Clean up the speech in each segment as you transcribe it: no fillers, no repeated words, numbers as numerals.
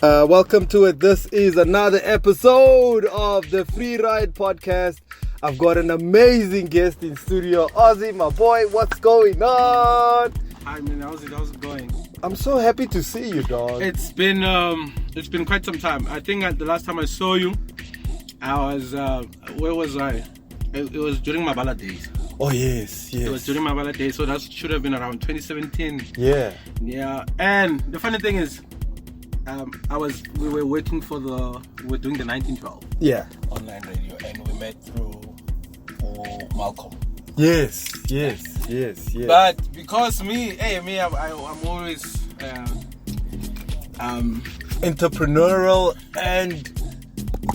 Welcome to it. This is another episode of the Free Ride Podcast. I've got an amazing guest in studio. Ozzy, my boy, what's going on? Hi man, how's it going? I'm so happy to see you, dog. It's been quite some time. I think the last time I saw you, I was where was I? It was during my ballad days. Oh yes. It was during my ballad days, so that should have been around 2017. Yeah. And the funny thing is, we were doing the 1912 online radio, and we met through Malcolm. Yes. But because I'm always entrepreneurial and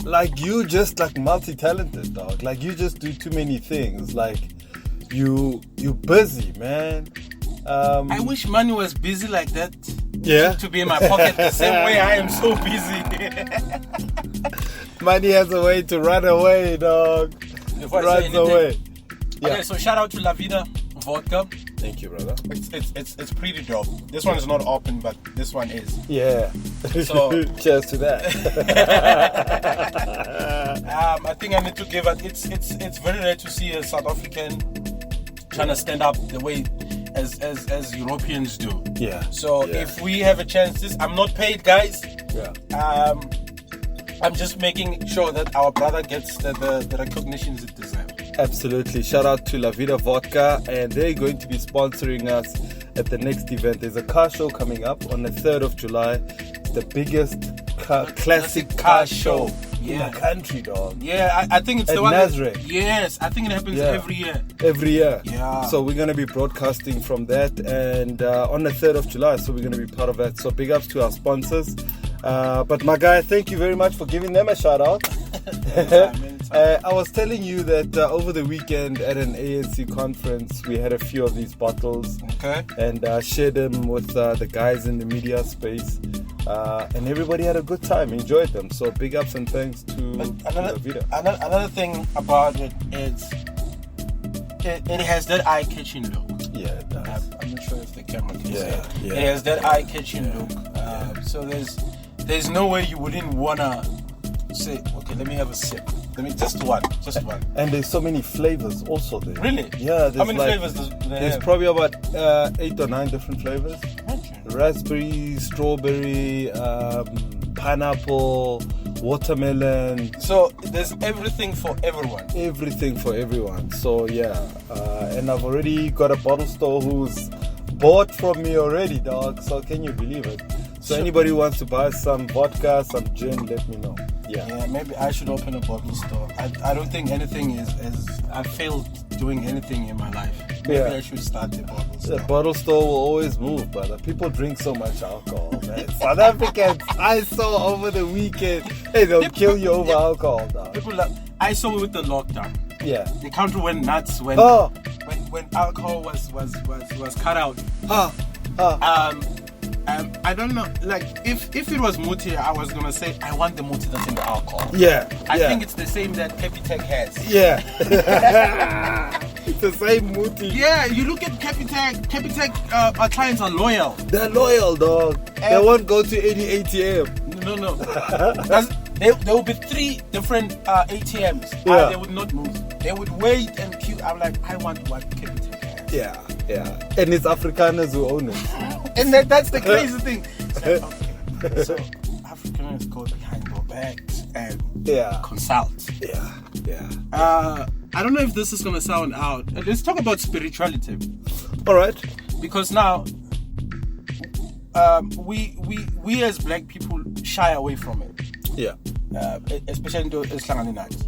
like you just like multi-talented, dog. Like you just do too many things. Like you busy, man. I wish money was busy like that. Yeah. To be in my pocket the same way I am so busy. Money has a way to run away, dog. Runs away. Yeah. Okay, so shout out to La Vida Vodka. Thank you, brother. It's pretty dope. This one is not open, but this one is. Yeah. So cheers to that. I think I need to give it. It's very rare to see a South African trying to stand up the way as Europeans do. Yeah. So if we have a chance, I'm not paid, guys. Yeah. I'm just making sure that our brother gets the recognitions it deserves. Absolutely. Shout out to La Vida Vodka, and they're going to be sponsoring us at the next event. There's a car show coming up on the 3rd of July. It's the biggest classic car show in the country, dog. Yeah, I think it's at the one. Nazareth. Yes, I think it happens every year. Every year. Yeah. So we're going to be broadcasting from that, and on the 3rd of July, so we're going to be part of that. So big ups to our sponsors. But my guy, thank you very much for giving them a shout out. I was telling you that over the weekend at an ANC conference, we had a few of these bottles and shared them with the guys in the media space, and everybody had a good time, enjoyed them. So big ups and thanks to Vida. Another thing about it is it has that eye-catching look. Yeah, it does. I'm not sure if the camera can see it. Yeah. It has that eye-catching look. So there's no way you wouldn't wanna say, okay, let me have a sip. Just one. And there's so many flavors also there. Really? Yeah. How many flavors there's probably about 8 or 9 different flavors. Okay. Raspberry, strawberry, pineapple, watermelon. So there's everything for everyone. Everything for everyone. So and I've already got a bottle store who's bought from me already, dog. So can you believe it? So anybody who wants to buy some vodka, some gin, let me know. Yeah, maybe I should open a bottle store. I don't think anything is I failed doing anything in my life. Maybe I should start a bottle store. The bottle store will always move, brother. People drink so much alcohol, man. South Africans, I saw over the weekend, they'll kill you over alcohol, dog. I saw it with the lockdown. Yeah. The country went nuts when alcohol was cut out. I don't know, like if it was muti, I was gonna say I want the muti that's in the alcohol. Yeah. I think it's the same that Capitec has. Yeah. It's the same muti. Yeah, you look at Capitec, our clients are loyal. They're loyal, dog. They won't go to any ATM. No. There will be 3 different ATMs. They would not move. They would wait and queue. I'm like, I want what Capitec has. Yeah. And it's Afrikaners who own it. And that's the crazy thing. So Afrikaners go behind your backs and consult. Yeah. I don't know if this is gonna sound out. Let's talk about spirituality. All right. Because now, we as black people shy away from it. Yeah. Especially in Islamic nights.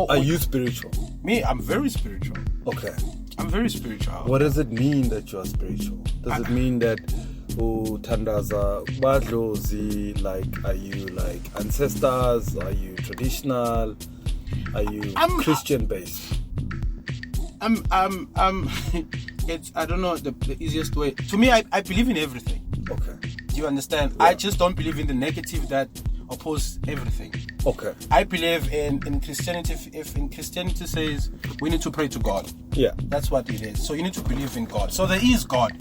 Are you spiritual? Me, I'm very spiritual. Okay. I'm very spiritual. What does it mean that you are spiritual? Does it mean that Tandaza Badlozi, like, are you like ancestors? Are you traditional? Are you Christian based? It's, I don't know the easiest way. To me, I believe in everything. Okay. Do you understand? Yeah. I just don't believe in the negative that oppose everything. Okay. I believe in Christianity. If in Christianity says we need to pray to God. Yeah. That's what it is. So you need to believe in God. So there is God.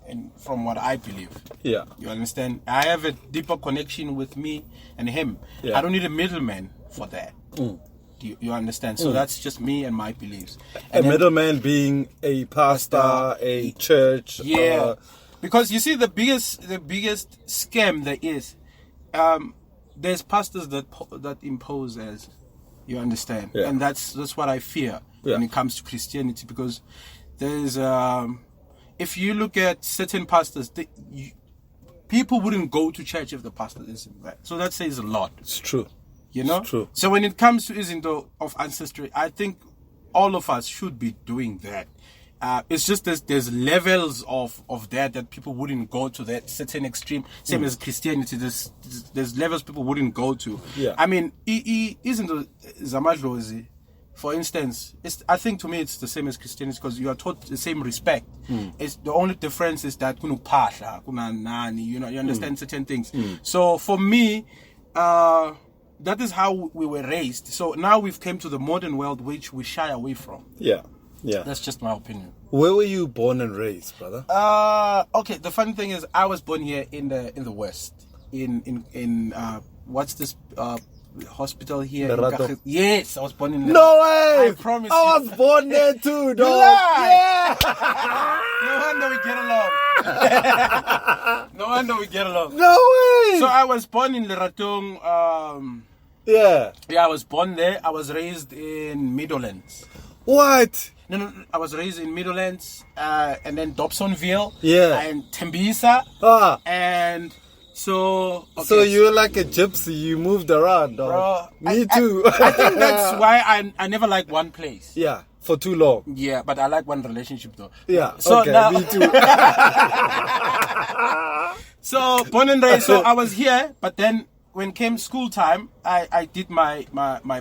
And from what I believe. Yeah. You understand? I have a deeper connection with me and him. Yeah. I don't need a middleman for that. You understand? So that's just me and my beliefs. And a middleman being a pastor, a church. Yeah. Because you see, the biggest scam there is, there's pastors that impose as, you understand, and that's what I fear when it comes to Christianity, because there's if you look at certain pastors, people wouldn't go to church if the pastor isn't right. So that says a lot. It's true. You know? It's true. So when it comes to Izinto of ancestry, I think all of us should be doing that. It's just there's levels of that people wouldn't go to that certain extreme. Same as Christianity, there's levels people wouldn't go to. Yeah. I mean, Izinto Zamadlozi, for instance, I think to me it's the same as Christianity, because you are taught the same respect. It's the only difference is that you understand certain things. So for me, that is how we were raised. So now we've come to the modern world, which we shy away from. Yeah. Yeah. That's just my opinion. Where were you born and raised, brother? Okay. The funny thing is, I was born here in the West. In what's this hospital here? Yes, I was born in. No way! I promise. I was born there too, dog. Yeah. No wonder we get along. No wonder we get along. No way! So I was born in Leratong. Yeah, I was born there. I was raised in Meadowlands. What? No, I was raised in Meadowlands, and then Dobsonville. Yeah. And Tembisa. Ah. And so... Okay. So you were like a gypsy. You moved around, dog. Bro, Me too. I think that's why I never like one place. Yeah, for too long. Yeah, but I like one relationship though. Yeah, so okay, now, me too. So, born and raised, so I was here, but then when came school time, I did my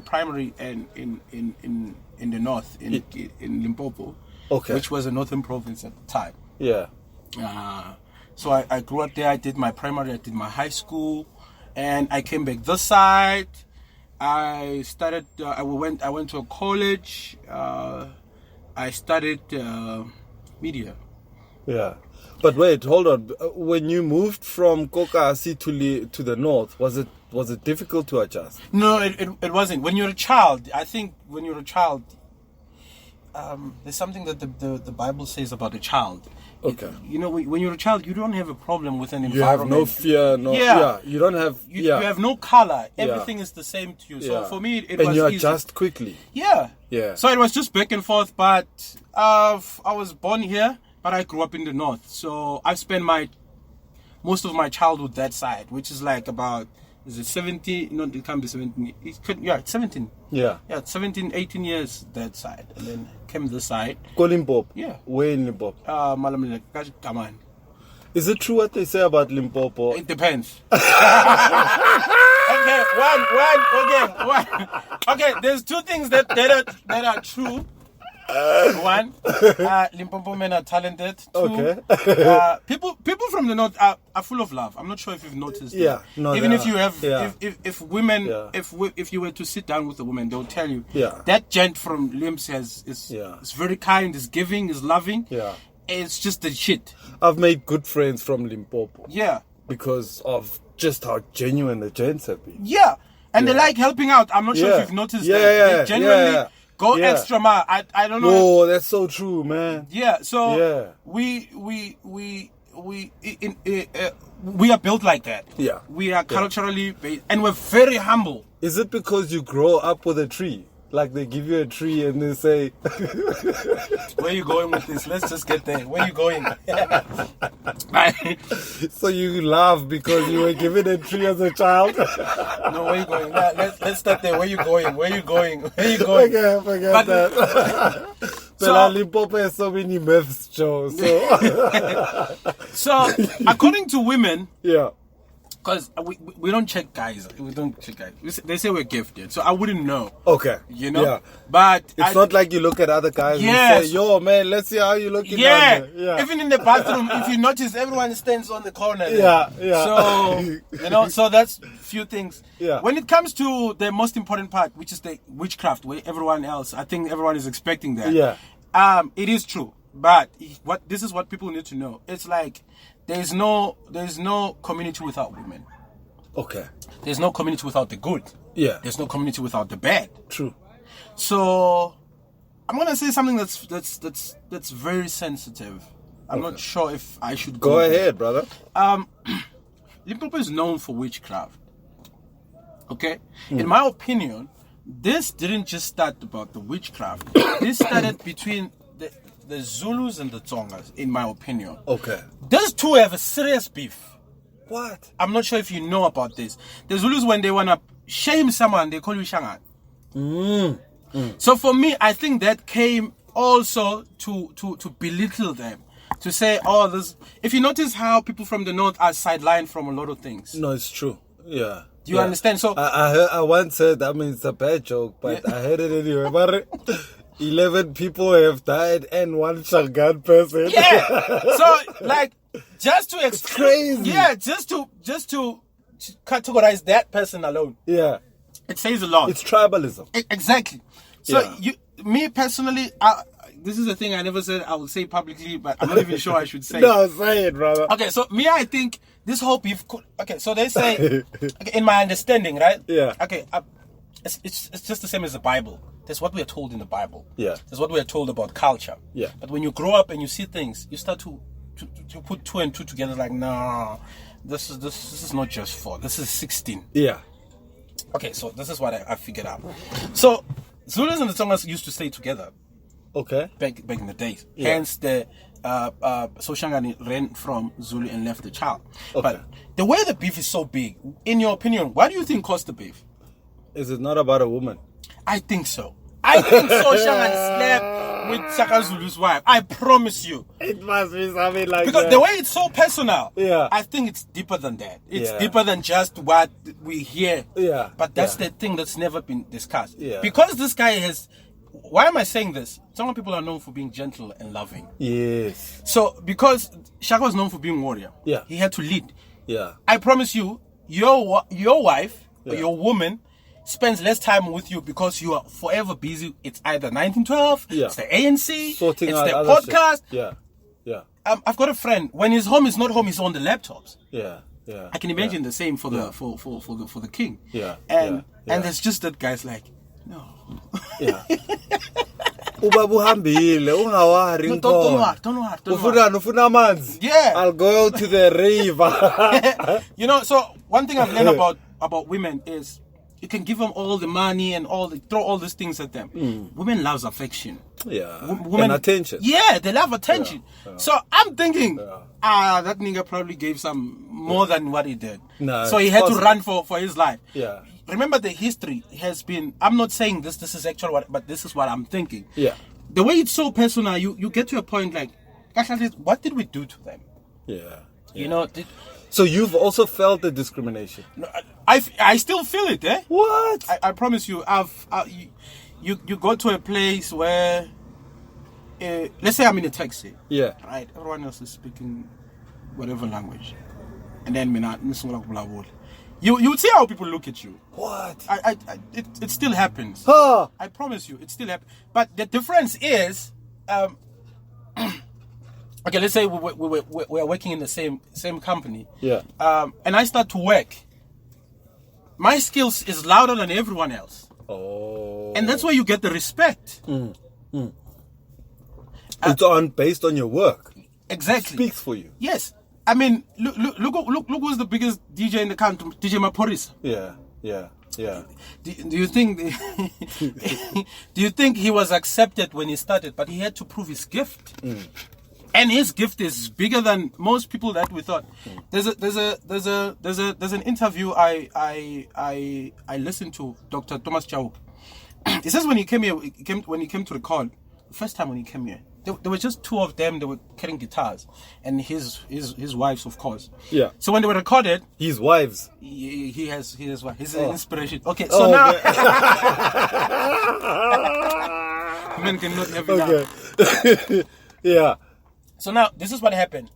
primary in the north, in Limpopo, okay, which was a northern province at the time. Yeah. So I grew up there. I did my primary, I did my high school, and I came back this side. I started. I went to a college. I studied media. Yeah. But wait, hold on. When you moved from Kokasi to the north, was it difficult to adjust? No, it wasn't. When you're a child, I think when you're a child, there's something that the Bible says about a child. Okay. When you're a child, you don't have a problem with an environment. You have no fear, Yeah. You don't have... You have no color. Everything is the same to you. So for me, it was and you easy. adjust quickly. Yeah. Yeah. So it was just back and forth, but I was born here, but I grew up in the north. So I spent most of my childhood that side, which is like about... Is it 17? No, it can't be 17. It's 17. Yeah. Yeah, 17, 18 years that side. And then came this side. Limpopo? Yeah. Where in Limpopo? Malamila. Is it true what they say about Limpopo? It depends. Okay, one. Okay, there's two things that are true. One, Limpopo men are talented. Two, okay. People from the north are full of love. I'm not sure if you've noticed. Yeah, that. no. Even if you have, if women, yeah. if you were to sit down with a woman, they'll tell you. Yeah. That gent from Limbs is very kind, is giving, is loving. Yeah. It's just the shit. I've made good friends from Limpopo. Yeah. Because of just how genuine the gents have been. Yeah. And they like helping out. I'm not sure if you've noticed that. They genuinely go extra mile. I don't know. Oh, that's so true, man. Yeah. So we are built like that. Yeah. We are culturally based, and we're very humble. Is it because you grow up with a tree? Like they give you a tree and they say... Where are you going with this? Let's just get there. Where are you going? So you laugh because you were given a tree as a child? No, where are you going? Let's start there. Where are you going? Where are you going? Where are you going? Forget that. So Limpopo has so many myths, Joe. So according to women... Yeah. Because we don't check guys. We don't check guys. They say we're gifted. So I wouldn't know. Okay. You know? Yeah. But it's not like you look at other guys and say, yo, man, let's see how you looking down there. Yeah. Even in the bathroom, if you notice, everyone stands on the corner there. Yeah. So, so that's few things. Yeah. When it comes to the most important part, which is the witchcraft, where everyone else, I think everyone is expecting that. Yeah. It is true. But this is what people need to know. It's like there's no community without women. Okay. There's no community without the good. Yeah. There's no community without the bad. True. So I'm gonna say something that's very sensitive. I'm not sure if I should go ahead, brother. Limpopo is known for witchcraft. Okay? In my opinion, this didn't just start about the witchcraft. This started between the Zulus and the Tsongas, in my opinion. Okay. Those two have a serious beef. What? I'm not sure if you know about this. The Zulus, when they want to shame someone, they call you Shangan. So for me, I think that came also to belittle them. To say, oh, this. If you notice how people from the north are sidelined from a lot of things. No, it's true. Yeah. Do you understand? So I once said, I mean, it's a bad joke, but I heard it anyway. But 11 people have died and one Shangan person. Yeah. So like, just to crazy. Yeah, just to categorize that person alone. Yeah. It says a lot. It's tribalism. Exactly. So me personally, this is the thing I never said I will say publicly, but I'm not even sure I should say. No, say it, brother. Okay, so me, I think this whole beef could... Okay, so they say, okay, in my understanding, right? Yeah. Okay, it's just the same as the Bible. That's what we are told in the Bible. Yeah. That's what we are told about culture. Yeah. But when you grow up and you see things, you start to put 2 and 2 together like, nah, this is not just 4. This is 16. Yeah. Okay, so this is what I figured out. So, Zulus and the Tsongas used to stay together. Okay. Back in the days. Yeah. Hence the Soshangani ran from Zulu and left the child. Okay. But the way the beef is so big, in your opinion, what do you think caused the beef? Is it not about a woman? I think so. I think Soshangani slept with Shaka Zulu's wife. I promise you. It must be something like because that. the way it's so personal, yeah, I think it's deeper than that. It's deeper than just what we hear. Yeah. But that's the thing that's never been discussed. Yeah. Because this guy has... Why am I saying this? Some people are known for being gentle and loving. Yes. So, because Shaka was known for being warrior, yeah, he had to lead. Yeah. I promise you, your wife or your woman spends less time with you because you are forever busy. It's either 1912, it's the ANC, sorting it's out the podcast. Shit. Yeah. Yeah. I've got a friend. When he's home, he's not home. He's on the laptops. Yeah. Yeah. I can imagine the same for the for the king. Yeah. And there's just that guy's like, no. Yeah. Uba buhambile ungawari Don't ufuna amanzi. Yeah. I'll go to the river. You know, so one thing I've learned about women is you can give them all the money and throw all these things at them. Women loves affection. Yeah. Women, and attention. Yeah, they love attention. Yeah. So I'm thinking, that nigga probably gave some more than what he did. No, so he had to run for his life. Yeah. Remember, the history has been, I'm not saying this is actual, but this is what I'm thinking. Yeah. The way it's so personal, you get to a point like, gosh, what did we do to them? Yeah. You know, so you've also felt the discrimination? No, I still feel it, eh? What? I promise you, you go to a place where, let's say I'm in a taxi. Yeah. Right? Everyone else is speaking whatever language. And then you would see how people look at you. What? It still happens. Huh. I promise you, it still happens. But the difference is, okay, let's say we're working in the same company. Yeah. And I start to work. My skills is louder than everyone else. Oh. And that's where you get the respect. It's based on your work. Exactly. It speaks for you. Yes. I mean, look who's the biggest DJ in the country, DJ Maporis. Yeah. Do you think do you think he was accepted when he started, but he had to prove his gift? And his gift is bigger than most people that we thought. There's an interview I listened to Dr. Thomas Chau. He says when he came here, when he came to record, the first time when he came here, there were just 2 of them. They were carrying guitars, and his wives, of course. Yeah. So when they were recorded, his wives. He has wife. He's an inspiration. Okay. So now, men cannot have it now. Yeah. So now this is what happened.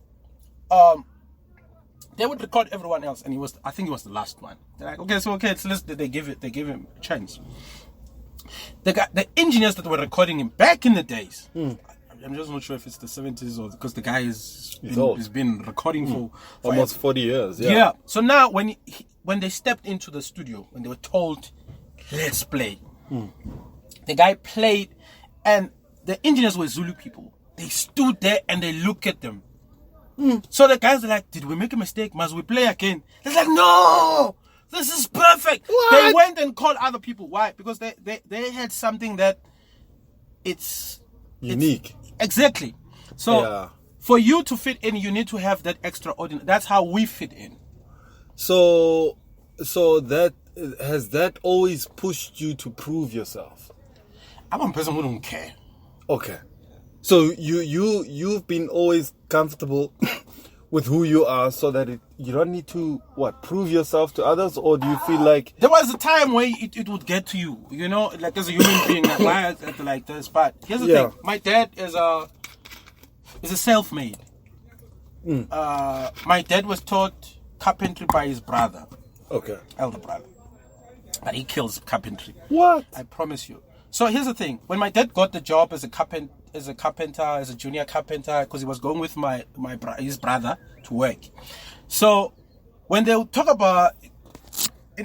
They would record everyone else, and I think he was the last one. They're like, okay, they gave him a chance. The engineers that were recording him back in the days, I'm just not sure if it's the 70s or because the guy has old. been recording for almost 40 years. Yeah. So now when they stepped into the studio, when they were told, let's play, the guy played, and the engineers were Zulu people. They stood there and they looked at them. So the guys are like, did we make a mistake? Must we play again? They're like, no, this is perfect. What? They went and called other people. Why? Because they had something that it's unique. Exactly. So for you to fit in, you need to have that extraordinary. That's how we fit in. So that has that always pushed you to prove yourself? I'm a person who don't care. Okay. So you've been always comfortable with who you are, so that you don't need to prove yourself to others, or do you feel like there was a time where it would get to you, like as a human being, why like this? But here's the thing: my dad is a self-made. My dad was taught carpentry by his brother, elder brother, but he kills carpentry. What? I promise you. So here's the thing: when my dad got the job as a junior carpenter, because he was going with his brother to work. So when they talk about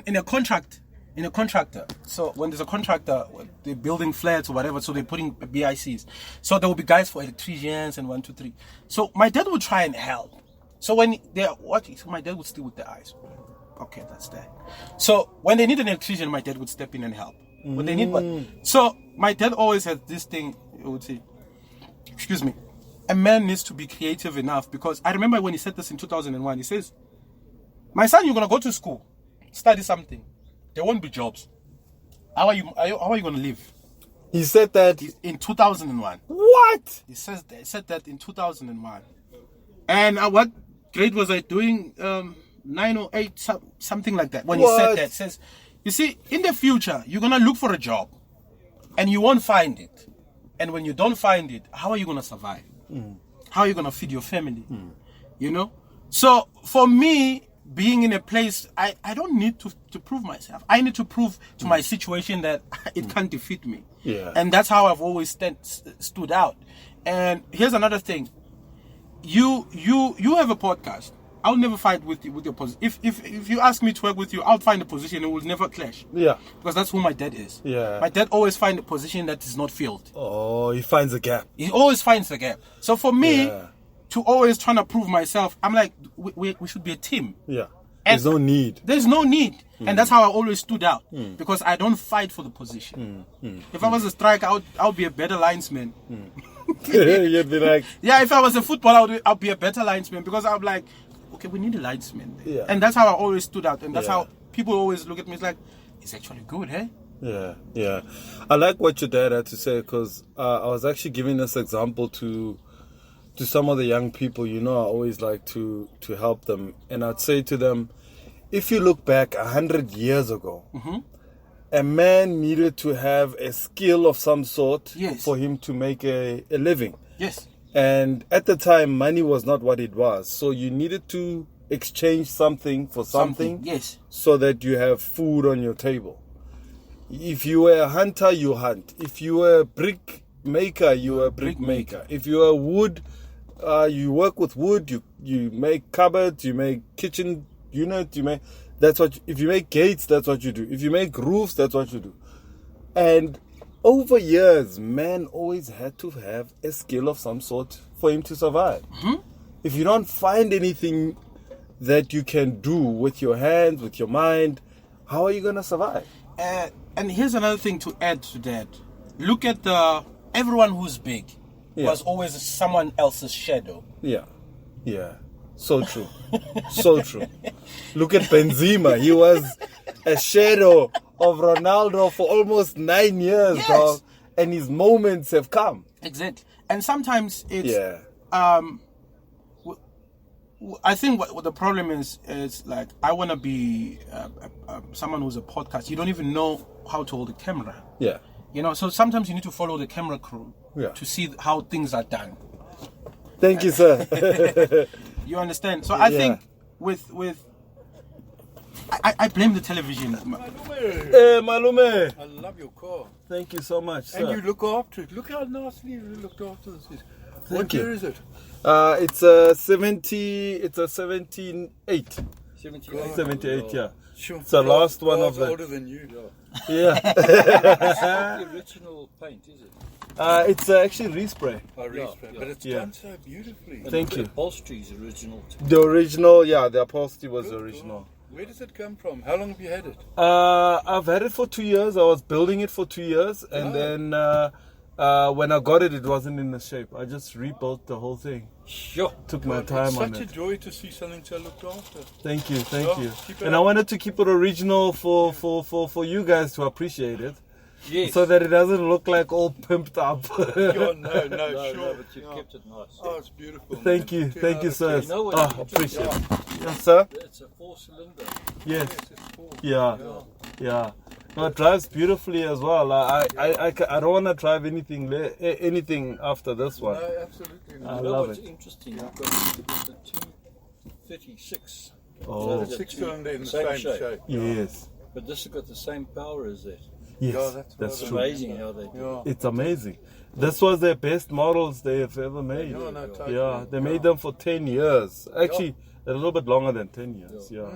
in a contractor, so when there's a contractor, they're building flats or whatever, so they're putting BICs. So there will be guys for electricians and 1, 2, 3. So my dad would try and help. So when they're watching, so my dad would still with the eyes. Okay, that's that. So when they need an electrician, my dad would step in and help. When they need one. So my dad always had this thing, I would say, excuse me, a man needs to be creative enough, because I remember when he said this in 2001, he says, my son, you're going to go to school, study something. There won't be jobs. How are you going to live? He said that in 2001. What? He said that in 2001. And what grade was I doing? 9 or 8, something like that. When he said that, says, you see, in the future, you're going to look for a job and you won't find it. And when you don't find it, how are you going to survive? How are you going to feed your family? So for me, being in a place, I don't need to prove myself. I need to prove to my situation that it can't defeat me. Yeah. And that's how I've always stood out. And here's another thing. You have a podcast. I'll never fight with your position. If you ask me to work with you, I'll find a position. It will never clash. Yeah. Because that's who my dad is. Yeah. My dad always finds a position that is not filled. Oh, he finds a gap. He always finds a gap. So for me, to always trying to prove myself, I'm like, we should be a team. Yeah. There's no need. There's no need. And that's how I always stood out. Because I don't fight for the position. If I was a striker, I would be a better linesman. You'd be like... Yeah, if I was a footballer, I'll be a better linesman, because I'm like, okay, we need a linesman. Yeah. And that's how I always stood out. And that's how people always look at me. It's like, it's actually good, eh? Yeah. I like what your dad had to say, because I was actually giving this example to some of the young people. I always like to help them. And I'd say to them, if you look back 100 years ago, a man needed to have a skill of some sort for him to make a living. Yes. And at the time, money was not what it was. So you needed to exchange something for something. Yes. So that you have food on your table. If you were a hunter, you hunt. If you were a brick maker, you were a brick maker. If you are wood, you work with wood. You make cupboards. You make kitchen units. If you make gates, that's what you do. If you make roofs, that's what you do. And over years, man always had to have a skill of some sort for him to survive. If you don't find anything that you can do with your hands, with your mind, how are you going to survive? And here's another thing to add to that. Look at everyone who's big was always someone else's shadow. Yeah. So true. So true. Look at Benzema. He was a shadow of Ronaldo for almost 9 years, dog. And his moments have come. Exactly. And sometimes it's... I think what the problem is like, I want to be someone who's a podcast. You don't even know how to hold a camera. Yeah. So sometimes you need to follow the camera crew to see how things are done. Thank you, sir. You understand? So I think with I blame the television. Hey, Malume. I love your car. Thank you so much, sir. And you look after it. Look how nicely you looked after this. What year is it? It's a 78. 78, yeah. Sure. It's the last one of the. the. Older than you. Yeah. The original paint, is it? It's actually respray. Oh, respray. But it's done so beautifully. Thank you. The upholstery's original too. The original, yeah, the upholstery was the original. Where does it come from? How long have you had it? I've had it for 2 years. I was building it for 2 years, and then when I got it, it wasn't in the shape. I just rebuilt the whole thing. Sure. Took my time on It's it. such a joy to see something so looked after. Thank you, thank Yeah, you. keep it And I up. wanted to keep it original for you guys to appreciate it, Yes. so that it doesn't look like all pimped up. No, No, sure. but you kept it nice. Oh, it's beautiful. Thank you, thank you, sir. You know what Oh, you appreciate just- it. Yes, sir. It's a 4-cylinder. Yes. It's cool. Yeah, yeah. No, it drives beautifully as well. I don't want to drive anything after this one. No, absolutely. I You know love what's it. interesting? I've got the 236. Oh, So 6-cylinder in the Same same shape. shape. yes, But this has got the same power as that. yes, Yeah, that's that's right. true. Amazing how they do. Yeah. It's amazing. This was their best models they have ever made. Yeah, no, totally. Yeah, they made them for 10 years. Actually, a little bit longer than 10 years. Yeah.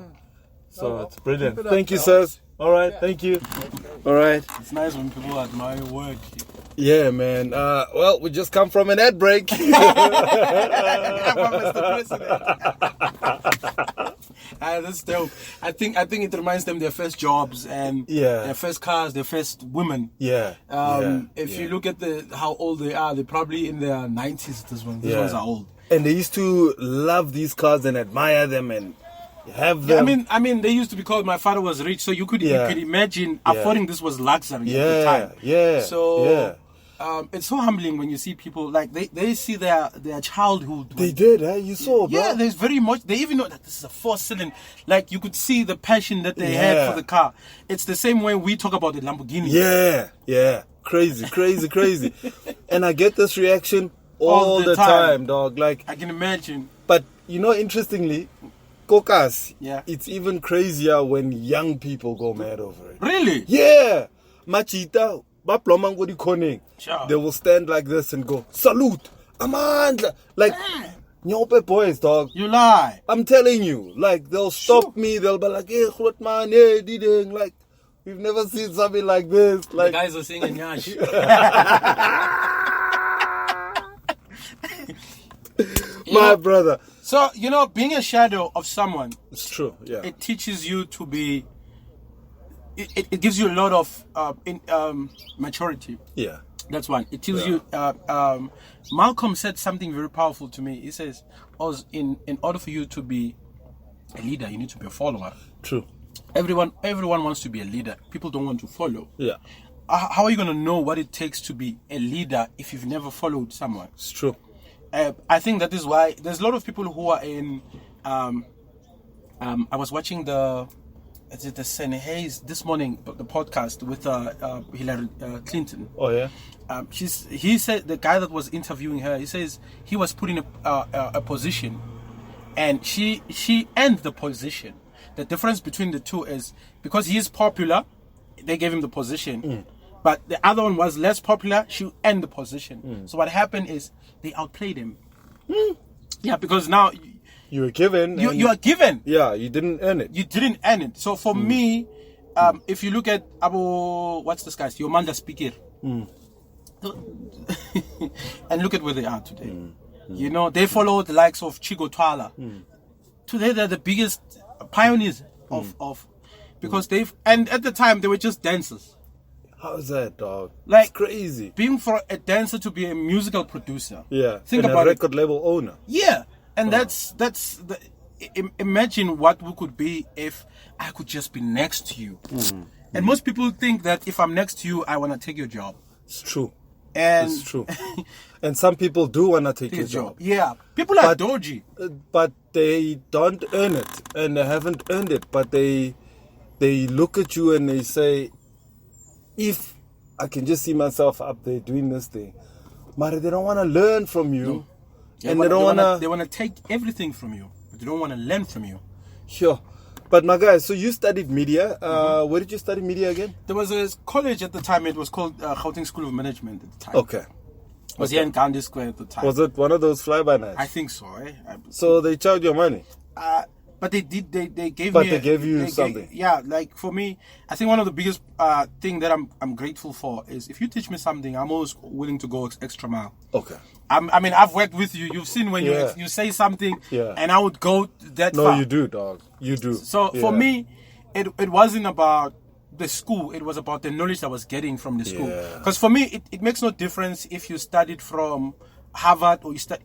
So Oh, well. it's brilliant. Keep it up, Thank you, guys. sirs. All right, thank you. All right. It's nice when people admire your work. Yeah, man. Well, we just come from an ad break. That's dope. I think it reminds them their first jobs and Yeah. their first cars, their first women. Yeah. If you look at how old they are, they're probably in their 90s. These ones are old. And they used to love these cars and admire them and have them. Yeah, I mean, they used to be called. My father was rich, so you could imagine affording this was luxury at the time. Yeah. So yeah. it's so humbling when you see people like they see their childhood. They did, eh? You saw, bro. Yeah, there's very much. They even know that this is a 4-cylinder. Like you could see the passion that they had Yeah. for the car. It's the same way we talk about the Lamborghini. Yeah. Crazy. And I get this reaction all the time, dog. Like, I can imagine. but interestingly, Kokas, Yeah. it's even crazier when young people go mad over it. Really? Yeah. Machita, Baplomangodi Koning. Sure. They will stand like this and go, salute, Amandla. Like, Nyope boys, dog. You lie. I'm telling you, like, they'll stop me, they'll be like, hey, man, hey, diding. Like, we've never seen something like this. The Like, guys are singing Nyash. my brother. So, being a shadow of someone, It's true, yeah. it teaches you to be. It gives you a lot of maturity. Yeah. That's one. It tells you. Malcolm said something very powerful to me. He says, in order for you to be a leader, you need to be a follower. True. Everyone wants to be a leader. People don't want to follow. Yeah. How are you going to know what it takes to be a leader if you've never followed someone? It's true. I think that is why there's a lot of people who are in. I was watching the Senna Hayes this morning, the podcast with Hillary Clinton. Oh, yeah? He said, the guy that was interviewing her, he says he was put in a position, and she ended the position. The difference between the two is because he is popular, they gave him the position. But the other one was less popular, she ended the position. So what happened is they outplayed him. Yeah, because now You were given. you are given. Yeah, you didn't earn it. You didn't earn it. So for me, if you look at what's this guy's Yomanda Speaker, and look at where they are today. They follow the likes of Chigo Twala. Today they're the biggest pioneers of because and at the time they were just dancers. How's that, dog? Like, it's crazy. Being for a dancer to be a musical producer. Yeah. Think and about a record label owner. Yeah, and imagine what we could be if I could just be next to you. And most people think that if I'm next to you, I want to take your job. It's true. And It's true. And some people do want to take your job. Yeah, people are dodgy. But they don't earn it. And they haven't earned it. But they look at you and they say, if I can just see myself up there doing this thing. But they don't want to learn from you. No. And they don't want to... They want to take everything from you, but they don't want to learn from you. Sure. But my guy, so you studied media. Where did you study media again? There was a college at the time. It was called Gauteng School of Management at the time. Okay. It was here in Gandhi Square at the time. Was it one of those fly-by-nights? I think so. So they charged you money? But they did. They gave but me. They gave you something. Yeah, like for me, I think one of the biggest thing that I'm grateful for is if you teach me something, I'm always willing to go extra mile. Okay. I mean, I've worked with you. You've seen when you say something, and I would go that far. No, you do, dog. You do. So for me, it wasn't about the school. It was about the knowledge I was getting from the school. Because for me, it makes no difference if you studied from Harvard or you study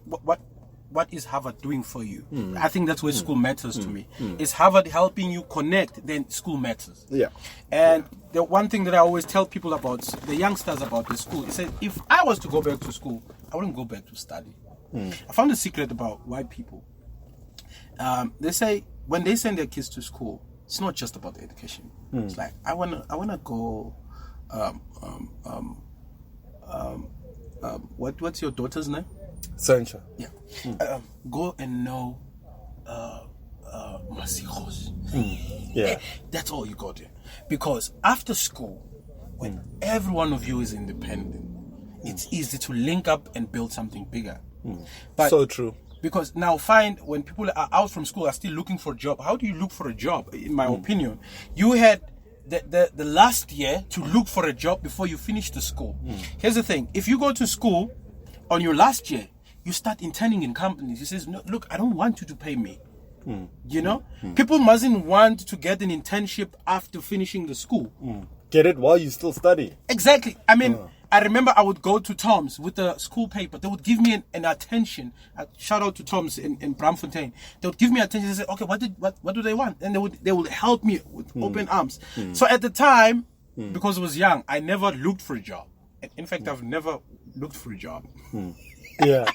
what is Harvard doing for you? I think that's where school matters to me. Is Harvard helping you connect? Then school matters. Yeah. And the one thing that I always tell people about the youngsters about the school is that if I was to go back to school, I wouldn't go back to study. I found a secret about white people. They say when they send their kids to school, it's not just about the education. It's like I wanna go. What's your daughter's name? Sancha. Yeah. Go and know Masihos. Yeah. That's all you got to. Because after school, when every one of you is independent, it's easy to link up and build something bigger. But so true. Because now when people are out from school are still looking for a job, how do you look for a job? In my opinion, you had the last year to look for a job before you finish the school. Here's the thing. If you go to school on your last year, you start interning in companies. He says, no, look, I don't want you to pay me. You know? People mustn't want to get an internship after finishing the school. Get it while you still study. Exactly. I mean, I remember I would go to Tom's with the school paper. They would give me an attention. Shout out to Tom's in Bramfontein. They would give me attention and say, okay, what do they want? And they would help me with open arms. So at the time, because I was young, I never looked for a job. In fact, I've never looked for a job. Yeah.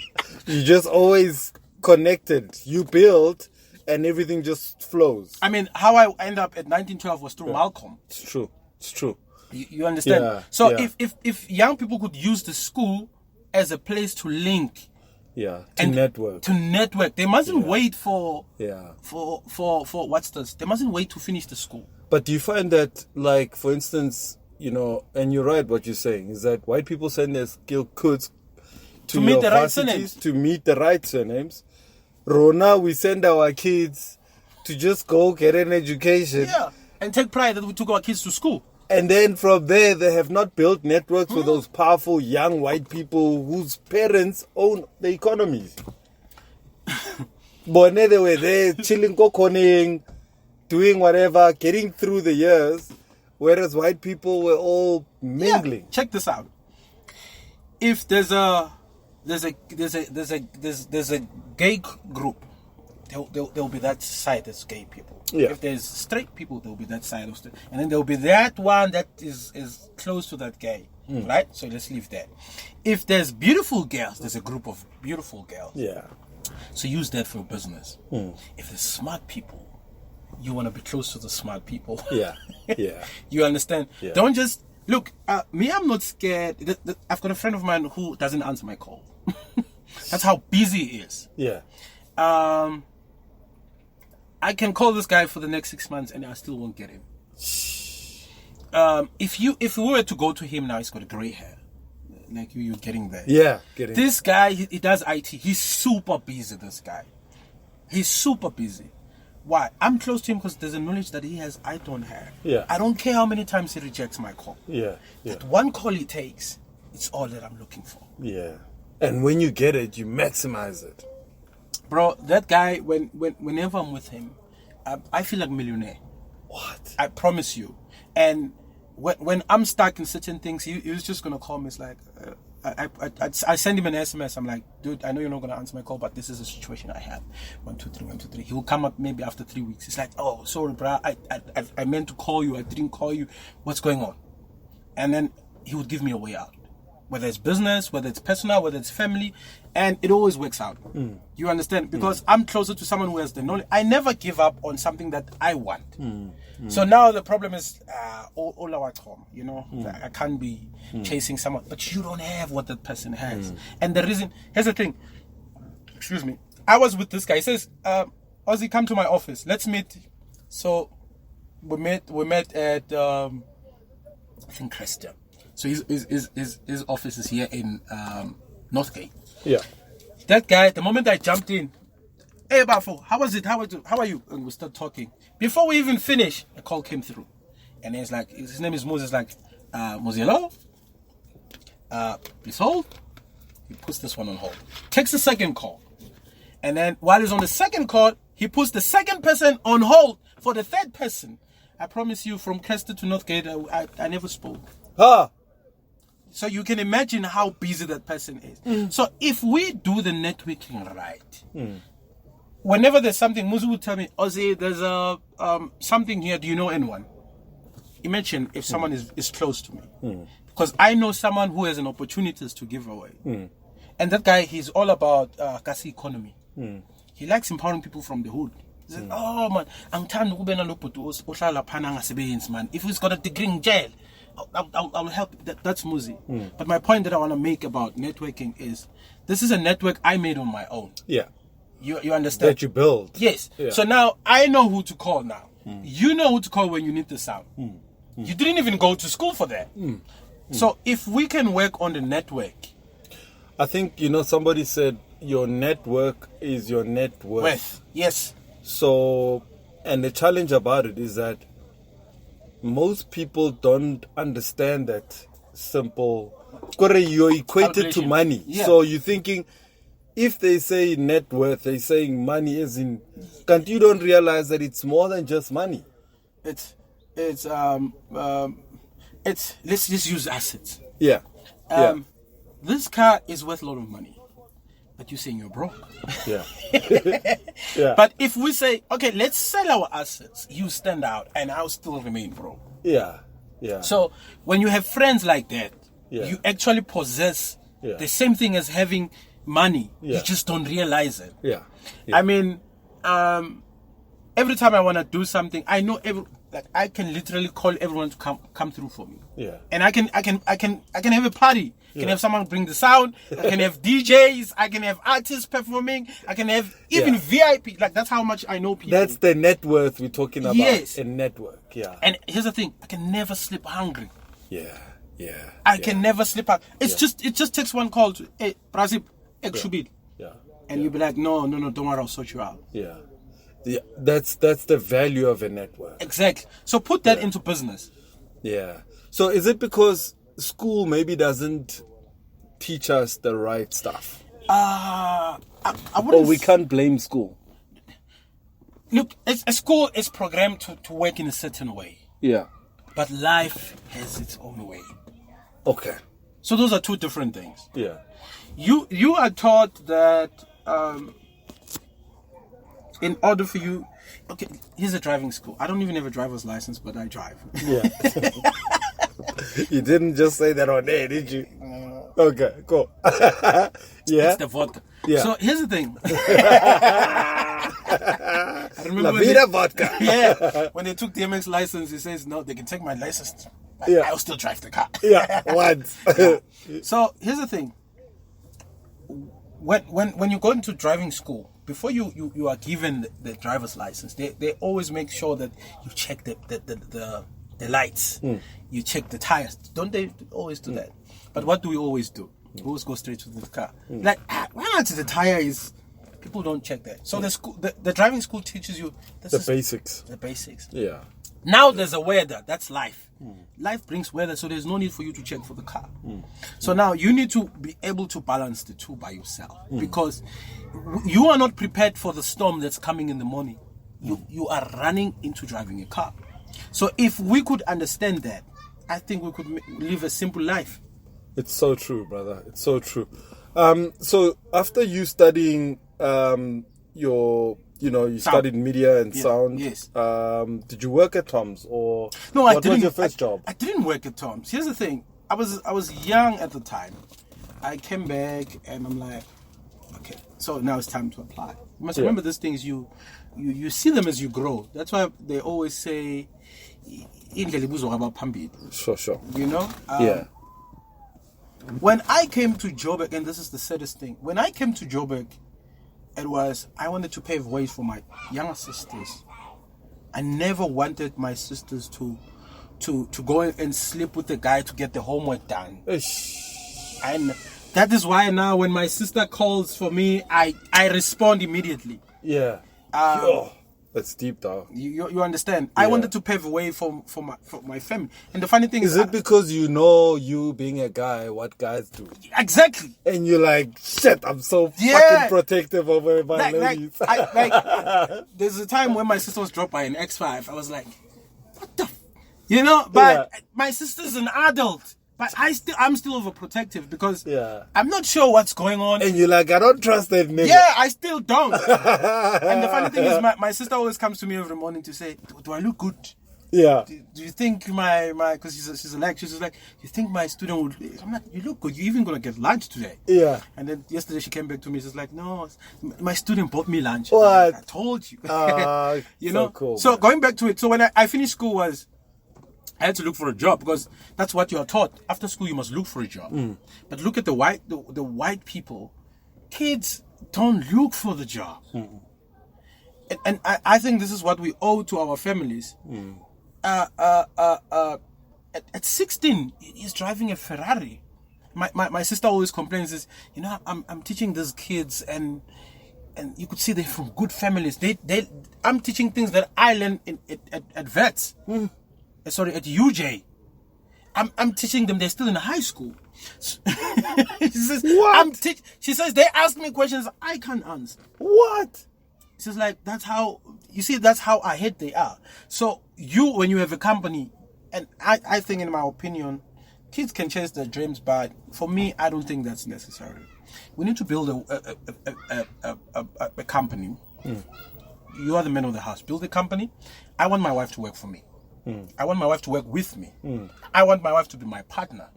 You just always connected. You build and everything just flows. I mean, how I end up at 1912 was through Malcolm. It's true. It's true. You understand? Yeah, so yeah. if young people could use the school as a place to link, to network, they mustn't wait for what's this? They mustn't wait to finish the school. But do you find that, like, for instance, you know, and you're right, what you're saying is that white people send their skill kids to meet the right varsities, surnames. to meet the right surnames. Rona, we send our kids to just go get an education. Yeah, and take pride that we took our kids to school. And then from there, they have not built networks with those powerful young white people whose parents own the economies. But they were there chilling, kokoning, doing whatever, getting through the years, whereas white people were all mingling. Yeah, check this out. If there's a gay group, there'll be that side as gay people. Yeah. If there's straight people, there'll be that side of straight, and then there'll be that one that is close to that gay, right? So let's leave that. If there's beautiful girls, there's a group of beautiful girls. Yeah. So use that for business. If there's smart people, you want to be close to the smart people. Yeah. Yeah. You understand? Yeah. Don't just look. Me, I'm not scared. I've got a friend of mine who doesn't answer my call. That's how busy he is. Yeah. I can call this guy for the next 6 months and I still won't get him. If we were to go to him now, he's got a grey hair, like you're getting there. Yeah, getting this guy, he does IT. He's super busy. This guy, he's super busy. Why? I'm close to him because there's a knowledge that he has I don't have. Yeah. I don't care how many times he rejects my call. Yeah. Yeah. That one call he takes, it's all that I'm looking for. Yeah. And when you get it, you maximize it. Bro, that guy, whenever I'm with him, I feel like a millionaire. What? I promise you. And when I'm stuck in certain things, he was just gonna call me. It's like I send him an SMS. I'm like, dude, I know you're not gonna answer my call, but this is a situation I have. 1, 2, 3, 1, 2, 3. He will come up maybe after 3 weeks. He's like, oh, sorry, bro. I meant to call you. I didn't call you. What's going on? And then he would give me a way out. Whether it's business, whether it's personal, whether it's family, and it always works out. You understand? Because I'm closer to someone who has the knowledge. I never give up on something that I want. So now the problem is all our time, you know. I can't be chasing someone, but you don't have what that person has. And the reason, here's the thing. Excuse me. I was with this guy. He says, Ozzy, come to my office. Let's meet So we met at I think Cresta. So his office is here in Northgate. Yeah. That guy, the moment I jumped in, hey Bafo, how was it? How are you? And we start talking. Before we even finish, a call came through. And he's like, his name is Moses, like, Mozilla, please hold. He puts this one on hold. Takes the second call. And then while he's on the second call, he puts the second person on hold for the third person. I promise you, from Cresta to Northgate, I never spoke. Ah. So you can imagine how busy that person is. So if we do the networking right, whenever there's something, Muzi would tell me, Ozzy, there's something here. Do you know anyone? Imagine if someone is close to me. Because I know someone who has an opportunities to give away. And that guy, he's all about kasi economy. He likes empowering people from the hood. He said, oh man, man. If he's got a degree in jail, I'll help. That's Muzi. But my point that I want to make about networking is, this is a network I made on my own. Yeah. You understand? That you build. Yes. Yeah. So now I know who to call now. You know who to call when you need the sound. You didn't even go to school for that. So if we can work on the network. I think, somebody said your network is your net worth. Yes. So, and the challenge about it is that most people don't understand that simple. You're equated to money. Yeah. So you're thinking, if they say net worth, they're saying money is in. Can't you don't realize that it's more than just money? It's let's just use assets. Yeah. This car is worth a lot of money, but you're saying you're broke. Yeah. Yeah. But if we say, okay, let's sell our assets, you stand out, and I'll still remain broke. Yeah. Yeah. So when you have friends like that, Yeah. you actually possess the same thing as having money. Yeah. You just don't realize it. Yeah. I mean, every time I want to do something, I know I can literally call everyone to come through for me. Yeah. And I can have a party. I can have someone bring the sound. I can have DJs. I can have artists performing. I can have even VIP. Like, that's how much I know people. That's the net worth we're talking about. Yes. A network. Yeah. And here's the thing: I can never sleep hungry. Yeah. Yeah. I can never sleep hungry. It just takes one call to, hey, Brazil, Ekshubit. Yeah. And you'll be like, no, don't worry, I'll sort you out. Yeah. Yeah. That's the value of a network. Exactly. So put that into business. Yeah. So is it because school maybe doesn't teach us the right stuff? I wouldn't. Or we can't blame school. Look, a school is programmed to work in a certain way. Yeah. But life has its own way. Okay. So those are two different things. Yeah. You are taught that in order for you... Okay, here's a driving school. I don't even have a driver's license, but I drive. Yeah. You didn't just say that on air, did you? Okay, cool. Yeah. It's the vodka. Yeah. So here's the thing. I remember La Vida vodka. Yeah. When they took the MX license, he says, no, they can take my license. Yeah. I'll still drive the car. Yeah, once. So here's the thing. When you go into driving school, before you are given the driver's license, they always make sure that you check the lights, you check the tires. Don't they always do that? But what do we always do? We always go straight to the car. Like, why not the tire is? People don't check that. So the driving school teaches you The basics. The basics. Yeah. Now there's a weather. That's life. Life brings weather, so there's no need for you to check for the car. So now you need to be able to balance the two by yourself, because you are not prepared for the storm that's coming in the morning. You are running into driving a car. So if we could understand that, I think we could live a simple life. It's so true, brother. It's so true. So after you studying you studied media and sound. Yes. Did you work at Tom's or no? What was your first job? I didn't work at Tom's. Here's the thing. I was young at the time. I came back and I'm like, okay, so now it's time to apply. You must remember these things. You see them as you grow. That's why they always say, Sure. you know. Yeah. When I came to Joburg, and this is the saddest thing, when I came to Joburg, I wanted to pave ways for my younger sisters I never wanted my sisters to go and sleep with the guy to get the homework done. And that is why now when my sister calls for me, I respond immediately. Yeah. That's deep, though. You understand? Yeah. I wanted to pave a way for my family. And the funny thing is... Is it because you know, you being a guy, what guys do? Exactly. And you're like, shit, I'm so fucking protective over my ladies. There's a time when my sister was dropped by an X5. I was like, what the... You know? But my sister's an adult. But I'm still overprotective because I'm not sure what's going on. And you're like, I don't trust that nigga. Yeah, I still don't. And the funny thing is, my sister always comes to me every morning to say, do I look good? Yeah. Do you think my because she's a lecturer, she's like, you think my student would... I'm like, you look good. You're even going to get lunch today. Yeah. And then yesterday she came back to me. She's like, no, my student bought me lunch. What? Like, I told you. You so know? Cool, so man. Going back to it, so when I finished school I had to look for a job because that's what you are taught. After school, you must look for a job. But look at the white people. Kids don't look for the job. And I think this is what we owe to our families. At 16, he's driving a Ferrari. My sister always complains, says, you know, I'm teaching these kids and you could see they're from good families. I'm teaching things that I learned at vets. Sorry, at UJ. I'm teaching them, they're still in high school. She says, what? She says, they ask me questions I can't answer. What? She's like, that's how ahead they are. So when you have a company, and I think, in my opinion, kids can chase their dreams, but for me, I don't think that's necessary. We need to build a company. You are the man of the house. Build a company. I want my wife to work for me. I want my wife to work with me. I want my wife to be my partner.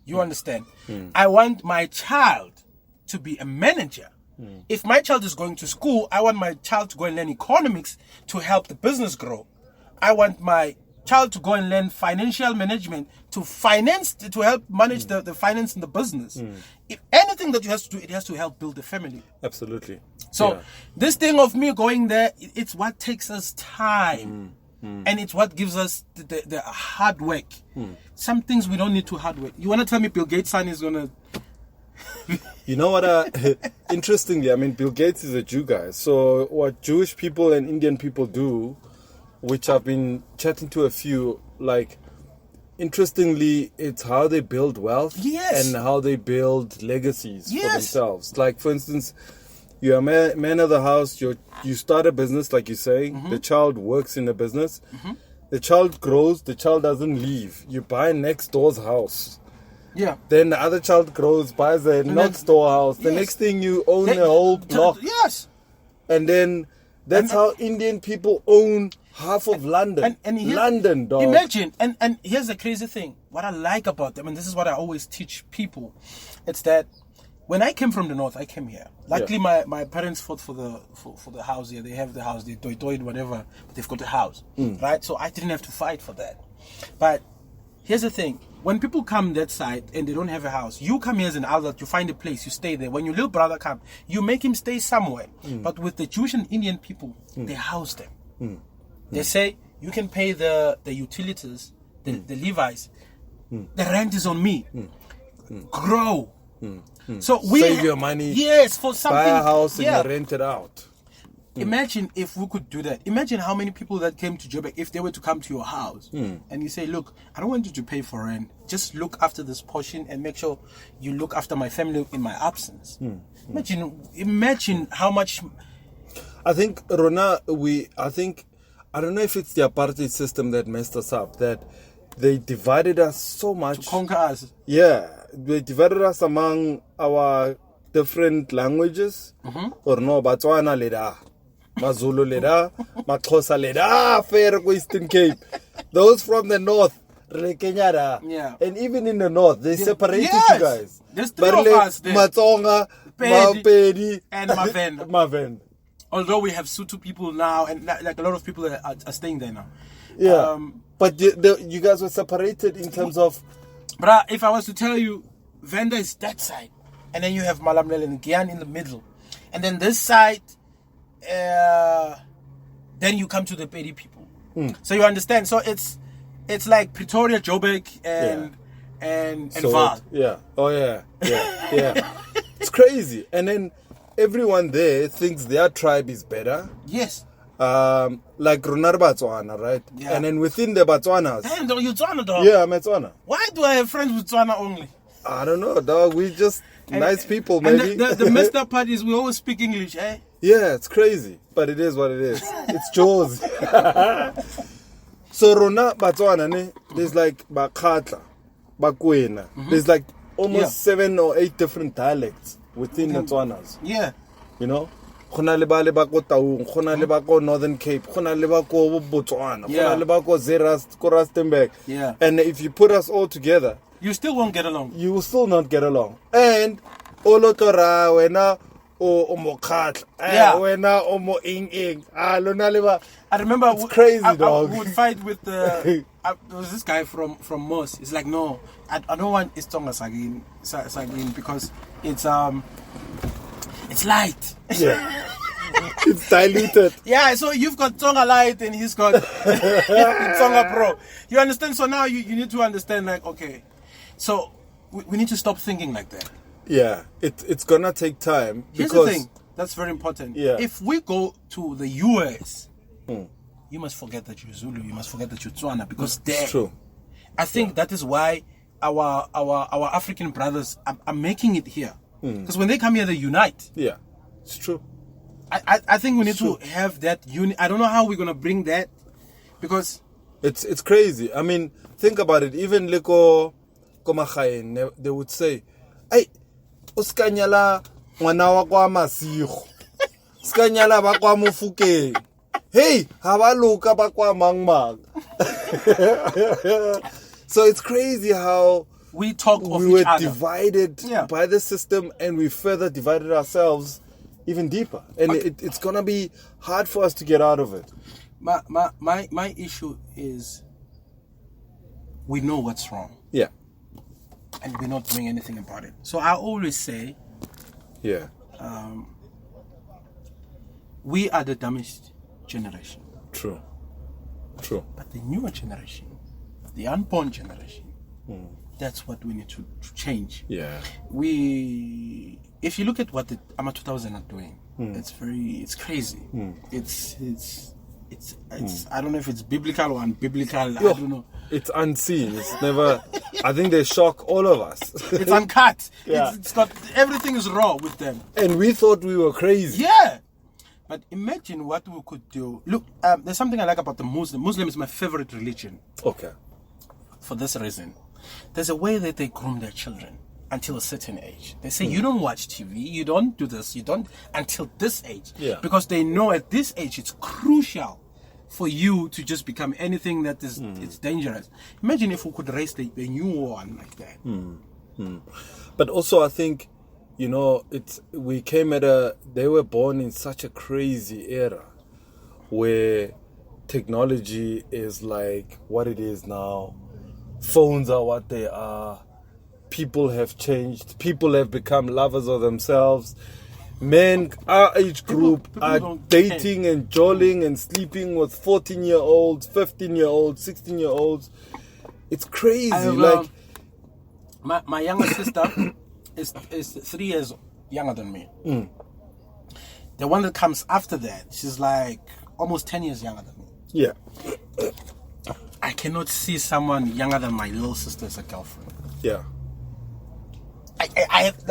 You understand? I want my child to be a manager. If my child is going to school, I want my child to go and learn economics to help the business grow. I want my child to go and learn financial management to help manage the finance in the business. If anything that you have to do, it has to help build the family. Absolutely. So this thing of me going there, it's what takes us time. And it's what gives us the hard work. Some things we don't need to hard work. You want to tell me Bill Gates' son is going to... You know what? Interestingly, I mean, Bill Gates is a Jew guy. So what Jewish people and Indian people do, which I've been chatting to a few, like, interestingly, it's how they build wealth and how they build legacies for themselves. Like, for instance... You're a man of the house, you start a business, like you say. The child works in a business. The child grows, the child doesn't leave. You buy next door's house. Yeah. Then the other child grows, buys a next door house. The next thing you own a whole block. Yes. And then that's how Indian people own half of London. London, dog. Imagine, and here's the crazy thing. What I like about them, and this is what I always teach people, it's that when I came from the north, I came here. Luckily, my parents fought for the house here. They have the house, they toy whatever, but they've got a house, right? So I didn't have to fight for that. But here's the thing. When people come that side and they don't have a house, you come here as an adult, you find a place, you stay there. When your little brother comes, you make him stay somewhere. But with the Jewish and Indian people, they house them. They say, you can pay the utilities, the Levites. The rent is on me. Grow. So we save your money. Yes, for something. Buy a house and rent it out. Imagine if we could do that. Imagine how many people that came to Joburg, if they were to come to your house and you say, look, I don't want you to pay for rent. Just look after this portion and make sure you look after my family in my absence. Imagine how much. I think, Rona, I don't know if it's the apartheid system that messed us up, that they divided us so much. To conquer us. Yeah. They divided us among our different languages. Or no, Batswana leda, Mazulu leda, Maxhosa leda, Fair Eastern Cape. Those from the north, Kenyara. Yeah. And even in the north, they separated you guys. There's three of us there. Matsonga, Mapedi, and Maven. Maven. Although we have Sutu people now, and like a lot of people are staying there now. Yeah. But you guys were separated in terms of... But if I was to tell you, Venda is that side, and then you have Malamlel and Gyan in the middle, and then this side, then you come to the Pedi people. So you understand? So it's like Pretoria, Joburg, and So Vaal. yeah. Oh yeah. Yeah. It's crazy. And then everyone there thinks their tribe is better. Yes. Like Runar Batswana, right? Yeah. And then within the Batswanas. Damn, dog, you Tswana, dog. Yeah, I'm Batswana. Why do I have friends with Tswana only? I don't know, dog. We just nice people, maybe. And the messed up part is we always speak English, eh? Yeah, it's crazy, but it is what it is. It's Jaws. So Rona Batswana, ne, there's like Bakatla, Bakwena. There's like almost 7 or 8 different dialects within the Tswanas. Yeah. You know? Khona le ba le ba ko Taung, khona le ba ko Northern Cape, khona le ba ko Botswana, khona le ba ko Zerast, ko Rustenburg. Yeah. And if you put us all together, You still won't get along. you will still not get along. And Olotora wena o Mokhatla, Yeah. wena o mo ing. Lona le ba. I remember It's crazy, I dog. would fight with there was this guy from Moss. He's like, no, I don't want Istonga Sagin because it's light. Yeah. It's diluted. Yeah, so you've got Tonga Light and he's got Tonga Pro. You understand? So now you need to understand, like, okay, so we need to stop thinking like that. Yeah, it's gonna take time. Here's because the thing that's very important. Yeah. If we go to the US, you must forget that you're Zulu, you must forget that you're Tswana, because there, It's true. I think that is why our African brothers are making it here. Because when they come here, they unite. Yeah, it's true. I think we need to have that I don't know how we're gonna bring that, because It's crazy. I mean, think about it. Even Leko Komahain, they would say, "Hey, uskanyala ngwana wa kwa Masigo. Uskanyala ba kwa Mofokeng. Hey, ha ba loka ba kwa Mangmang." So it's crazy how we talk of we were each other. divided by the system, and we further divided ourselves even deeper. And it's gonna be hard for us to get out of it. My issue is we know what's wrong. Yeah. And we're not doing anything about it. So I always say, we are the dumbest generation. True. But the newer generation, the unborn generation, that's what we need to change. Yeah. If you look at what the AMA 2000 are doing, it's crazy. It's I don't know if it's biblical or unbiblical. I don't know. It's unseen. It's never. I think they shock all of us. It's uncut. Yeah. It's got everything is raw with them. And we thought we were crazy. Yeah. But imagine what we could do. Look, there's something I like about the Muslim. Muslim is my favorite religion. Okay. For this reason, there's a way that they groom their children until a certain age. They say you don't watch TV, you don't do this, you don't until this age. Yeah. Because they know at this age it's crucial for you to just become anything that is it's dangerous. Imagine if we could raise the new one like that. But also, I think, we came they were born in such a crazy era where technology is like what it is now. Phones are what they are. People have changed. People have become lovers of themselves. Men, our age group, people are don't dating and jolling and sleeping with 14-year-olds, 15-year-olds, 16-year-olds. It's crazy. I have, my younger sister is 3 years younger than me. The one that comes after that, she's like almost 10 years younger than me. Yeah. I cannot see someone younger than my little sister as a girlfriend. Yeah.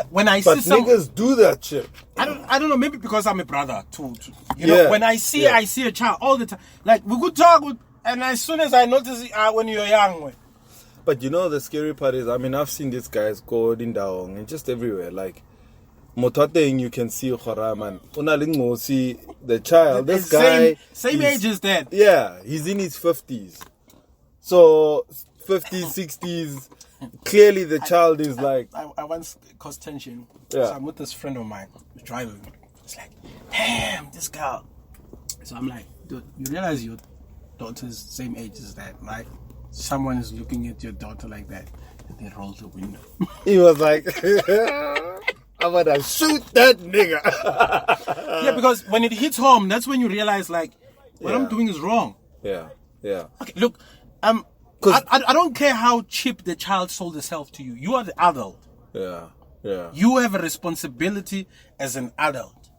When I But see some, niggas do that shit. I don't know, maybe because I'm a brother too. You know, when I see a child all the time. Like we could talk and as soon as I notice when you're young. But the scary part is, I've seen these guys go in Daong and just everywhere. Like Mototeng, you can see Horaman. Unalingo see the child. This guy same age as that. Yeah, he's in his 50s. So 50s, 60s. Clearly, the child is like. I once caused tension. Yeah. So I'm with this friend of mine who's driving. It's like, damn, this girl. So I'm like, dude, you realize your daughter's same age as that, right? Someone is looking at your daughter like that, and they roll the window. He was like, I'm gonna shoot that nigga. Yeah, because when it hits home, that's when you realize, like, what I'm doing is wrong. Yeah. Yeah. Okay, look, I don't care how cheap the child sold herself to you. You are the adult. Yeah. Yeah. You have a responsibility as an adult.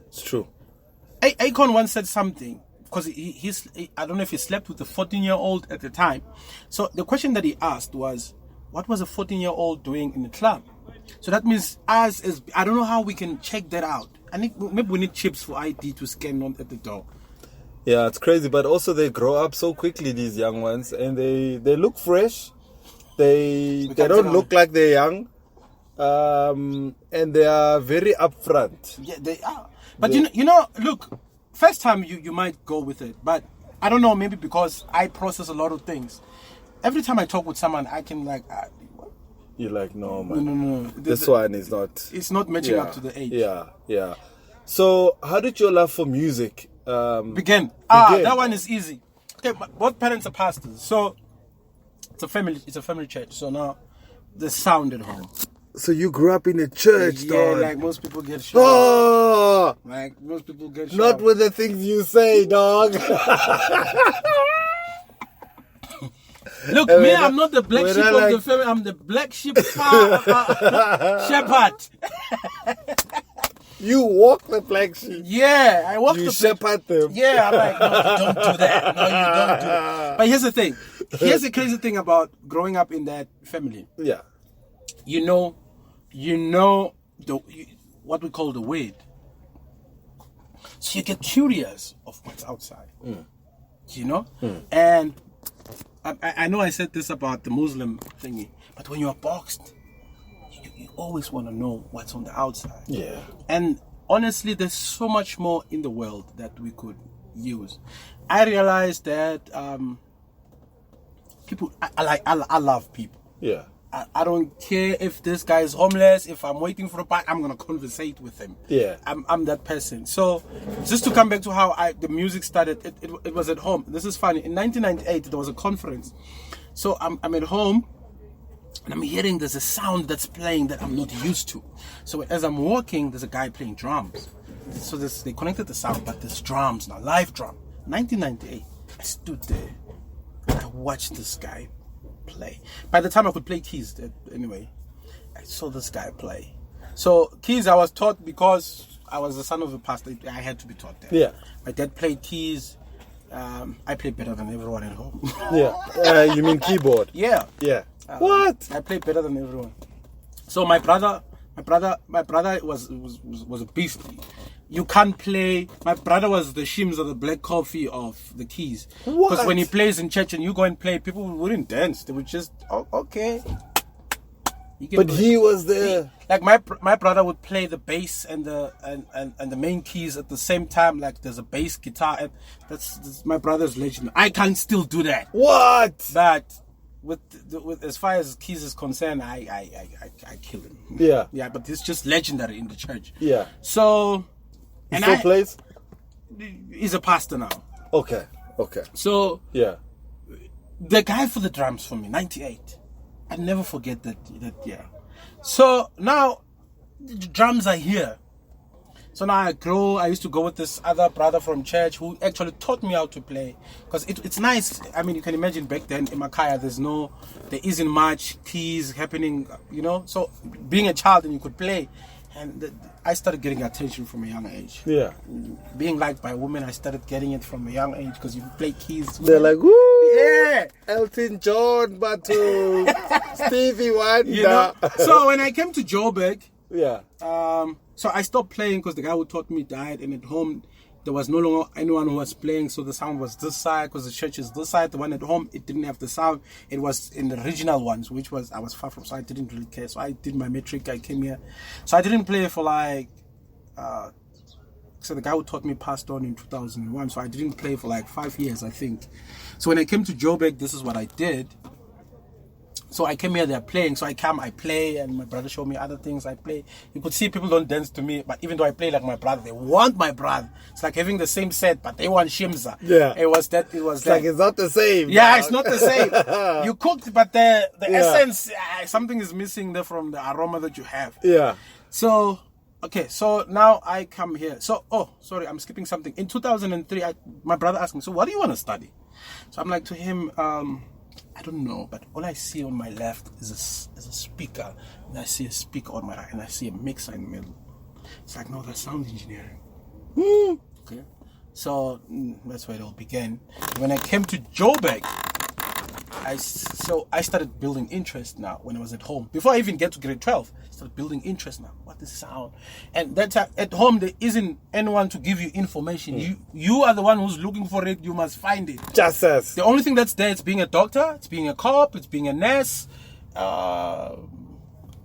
It's true. Akon once said something, because I don't know if he slept with a 14-year-old at the time. So the question that he asked was, what was a 14-year-old doing in the club? So that means I don't know how we can check that out. Maybe we need chips for ID to scan on at the door. Yeah, it's crazy, but also they grow up so quickly, these young ones, and they look fresh. They don't look like they're young, and they are very upfront. Yeah, they are. But you know, look, first time you might go with it, but I don't know, maybe because I process a lot of things. Every time I talk with someone, I can what? You're like, no, man. No. This one is not. It's not matching up to the age. Yeah. So, how did your love for music begin? That one is easy. Okay, both parents are pastors, so it's a family church. So now the sound at home. So you grew up in a church, dog? Like most people get shot. Oh! Like most people get shot. Not with the things you say, dog. Look, me, I'm not the black sheep of the family. I'm the black sheep shepherd. You walk the black sheep. Yeah, I walk You shepherd them. Yeah, I'm like, no, you don't do that. No, you don't do it. But here's the thing. Here's the crazy thing about growing up in that family. Yeah. You know what we call the weird. So you get curious of what's outside. You know? And I know I said this about the Muslim thingy, but when you're boxed, you always want to know what's on the outside. Yeah. And honestly, there's so much more in the world that we could use. I realized that people, I love people. Yeah. I don't care if this guy is homeless. If I'm waiting for a bike, I'm gonna conversate with him. Yeah, I'm that person. So just to come back to how the music started, it was at home. This is funny. In 1998, there was a conference. So I'm at home, and I'm hearing there's a sound that's playing that I'm not used to. So as I'm walking, there's a guy playing drums. So they connected the sound, but there's drums now, live drum. 1998. I stood there. I watched this guy play. By the time I could play keys, anyway, I saw this guy play. So keys, I was taught because I was the son of a pastor. I had to be taught that. Yeah. My dad played keys. I played better than everyone at home. Yeah. You mean keyboard? Yeah. Yeah. What? I played better than everyone. So my brother was a beast. You can't play. My brother was the shims or the black coffee of the keys. Because when he plays in church and you go and play, people wouldn't dance. They would just, okay. But he was there. Like my brother would play the bass and the main keys at the same time. Like there's a bass guitar, and that's my brother's legend. I can't still do that. What? But with as far as keys is concerned, I kill him. Yeah. Yeah, but it's just legendary in the church. Yeah. So. He still plays? He's a pastor now. Okay. So yeah, the guy for the drums for me, 98. I never forget that year. So now the drums are here. So now I grow. I used to go with this other brother from church who actually taught me how to play. Because it's nice. I mean, you can imagine back then in Makaya, there isn't much keys happening, you know. So being a child and you could play. And I started getting attention from a young age. Yeah. Being liked by women, I started getting it from a young age because you play keys. They're like, woo! Yeah! Elton John, Batu, Stevie Wonder. You know? So when I came to Joburg, yeah. So I stopped playing because the guy who taught me died, and at home there was no longer anyone who was playing, so the sound was this side because the church is this side. The one at home, it didn't have the sound. It was in the regional ones, which was I was far from, so I didn't really care. So I did my metric. I came here, so I didn't play for like. So the guy who taught me passed on in 2001, so I didn't play for like 5 years, I think. So when I came to Joburg, this is what I did. So I came here, they're playing. So I play, and my brother showed me other things. I play. You could see people don't dance to me, but even though I play like my brother, they want my brother. It's like having the same set, but they want Shimza. Yeah. It was that. Like it's not the same. Yeah, it's not the same. You cooked, but the essence, something is missing there from the aroma that you have. Yeah. So, okay, so now I come here. So, sorry, I'm skipping something. In 2003, my brother asked me, so what do you want to study? So I'm like to him, I don't know, but all I see on my left is a speaker, and I see a speaker on my right, and I see a mixer in the middle. It's like, no, that's sound engineering. Okay, so that's where it all began. When I came to Joburg, I started building interest now when I was at home. Before I even get to grade 12, I started building interest now. What is sound? And that's at home, there isn't anyone to give you information. You are the one who's looking for it. You must find it. Just as. The only thing that's there is being a doctor, it's being a cop, it's being a nurse. Nothing.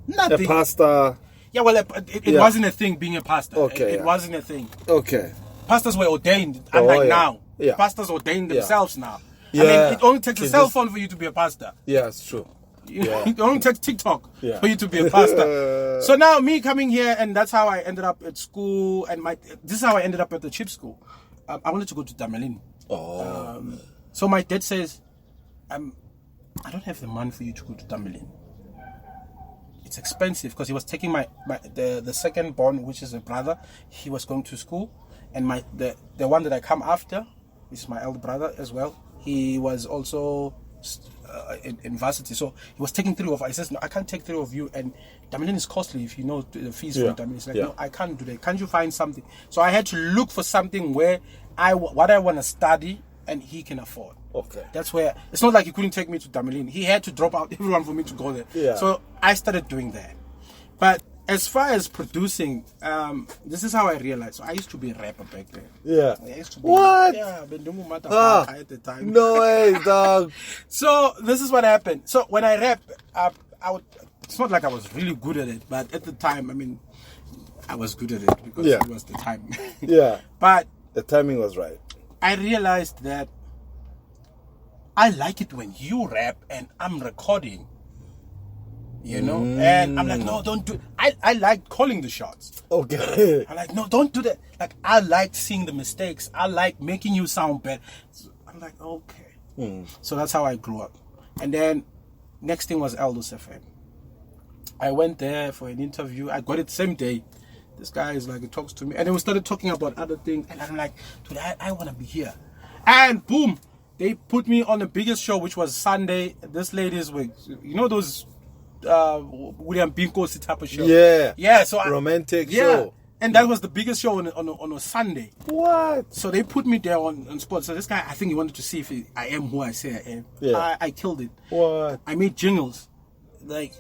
A pastor. Yeah, well, it wasn't a thing being a pastor. Okay, it wasn't a thing. Okay. Pastors were ordained, unlike now. Yeah. Pastors ordain themselves now. Yeah. I mean, it only takes a cell phone for you to be a pastor. Yeah, it's true. It only takes TikTok for you to be a pastor. So now me coming here, and that's how I ended up at school, and this is how I ended up at the chip school. I wanted to go to Damelin. So my dad says, I don't have the money for you to go to Damelin. It's expensive, because he was taking the second born, which is a brother. He was going to school, and the one that I come after is my elder brother as well. He was also in varsity, so he was taking 3 of us. He says, no, I can't take 3 of you, and Damelin is costly if you know the fees for Damelin. It's like, no, I can't do that. Can't you find something? So I had to look for something where what I want to study and he can afford. Okay. That's where, it's not like he couldn't take me to Damelin. He had to drop out everyone for me to go there. Yeah. So I started doing that. But as far as producing, this is how I realized. So I used to be a rapper back then. Yeah. I used to be, What? Yeah, at the time. No way, dog. So this is what happened. So when I rap, it's not like I was really good at it, but at the time, I mean, I was good at it because it was the time. Yeah. But the timing was right. I realized that I like it when you rap and I'm recording. You know, and I'm like, no, don't do it. I like calling the shots. Okay. I'm like, no, don't do that. Like, I like seeing the mistakes. I like making you sound better. So I'm like, okay. So that's how I grew up. And then next thing was Eldos FM. I went there for an interview. I got it same day. This guy is like, he talks to me, and then we started talking about other things. And I'm like, dude, I want to be here. And boom, they put me on the biggest show, which was Sunday. This lady's with, you know, those William Binko's type of show. Yeah. So romantic show. And that was the biggest show on a Sunday. What? So they put me there on spot. So this guy, I think he wanted to see if I am who I say I am. Yeah. I killed it. What? I made jingles, like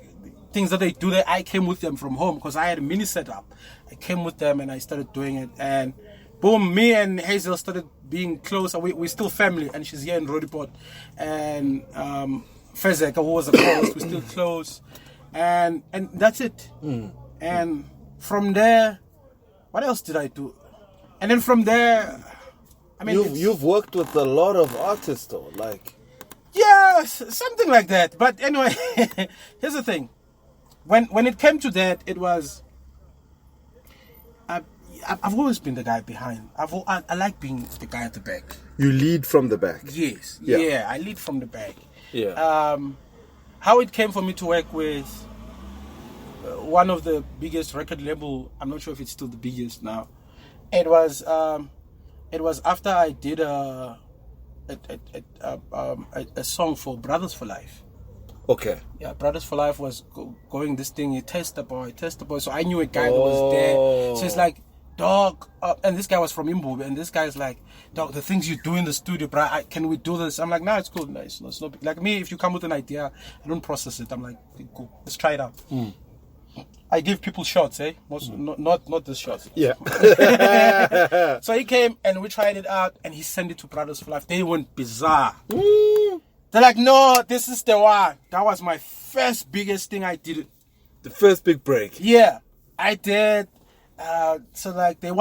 things that they do there. I came with them from home because I had a mini setup. I came with them and I started doing it. And boom, me and Hazel started being close. We're still family, and she's here in Rodiport. And Fezek, who was a co-host, we're still close. And that's it. And from there, what else did I do? And then from there, I mean, you've worked with a lot of artists, though, like. Yes, something like that. But anyway, here's the thing. When it came to that, it was. I've always been the guy behind. I like being the guy at the back. You lead from the back. Yes. Yeah. Yeah, I lead from the back. Yeah. How it came for me to work with one of the biggest record label. I'm not sure if it's still the biggest now. It was after I did a song for Brothers for Life. Okay. Yeah, Brothers for Life was going this thing. Test the boy. So I knew a guy that was there. So it's like, dog, and this guy was from Imbu, and this guy's like, dog, the things you do in the studio, bro, can we do this? I'm like, nah, it's cool. Nice. No, it's not big. Like me, if you come with an idea, I don't process it. I'm like, okay, cool, let's try it out. I give people shots, not this shot. Yeah. So he came and we tried it out, and he sent it to Brothers for Life. They went bizarre. They're like, no, this is the one. That was my first biggest thing I did. The first big break. Yeah, I did. So like they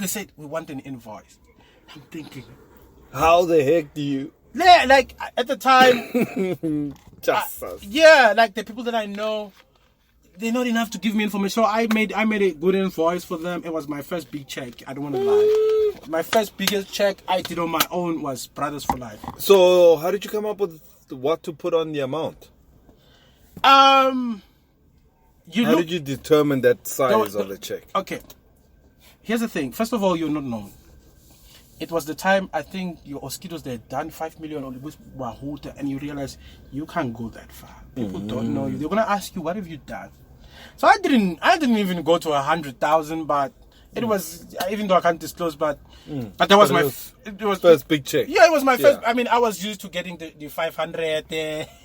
said we want an invoice. I'm thinking, how the heck do you? Yeah, like at the time, like the people that I know, they're not enough to give me information. So I made a good invoice for them. It was my first big check. I don't want to lie. My first biggest check I did on my own was Brothers for Life. So how did you come up with what to put on the amount? How did you determine that size of the check? Okay. Here's the thing. First of all, you're not known. it was the time, I think, your Oskitos, they had done 5 million on the Wahuta, and you realize you can't go that far. People don't know you. They're going to ask you, what have you done? So I didn't even go to 100,000, but it was, even though I can't disclose, but that was it was first big check. Yeah, it was my first. I mean, I was used to getting the 500.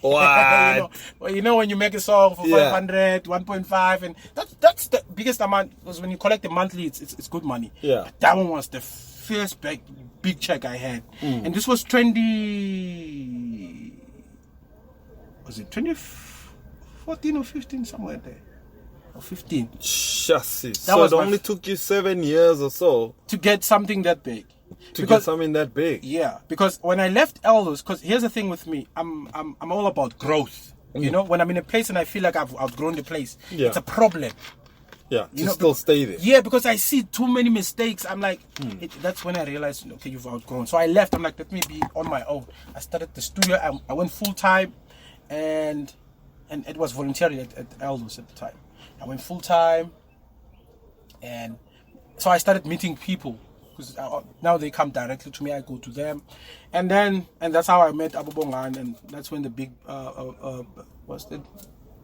What? you know, when you make a song for 500, 1.5, and that's the biggest amount, because when you collect the monthly, it's good money. Yeah. But that one was the first big check I had, and this was 2014 or 15, somewhere there. Or 15. Chassis. So it only took you 7 years or so to get something that big. Get something that big. Yeah, because when I left Eldos, because here's the thing with me, I'm all about growth. You know, when I'm in a place and I feel like I've outgrown the place, it's a problem. Yeah, you still stay there. Yeah, because I see too many mistakes. I'm like, that's when I realized, okay, you've outgrown. So I left. I'm like, let me be on my own. I started the studio. I went full time, and it was voluntary at Eldos at the time. I went full time, and so I started meeting people, because now they come directly to me. I go to them, and that's how I met Abu Bongan, and that's when the big what's the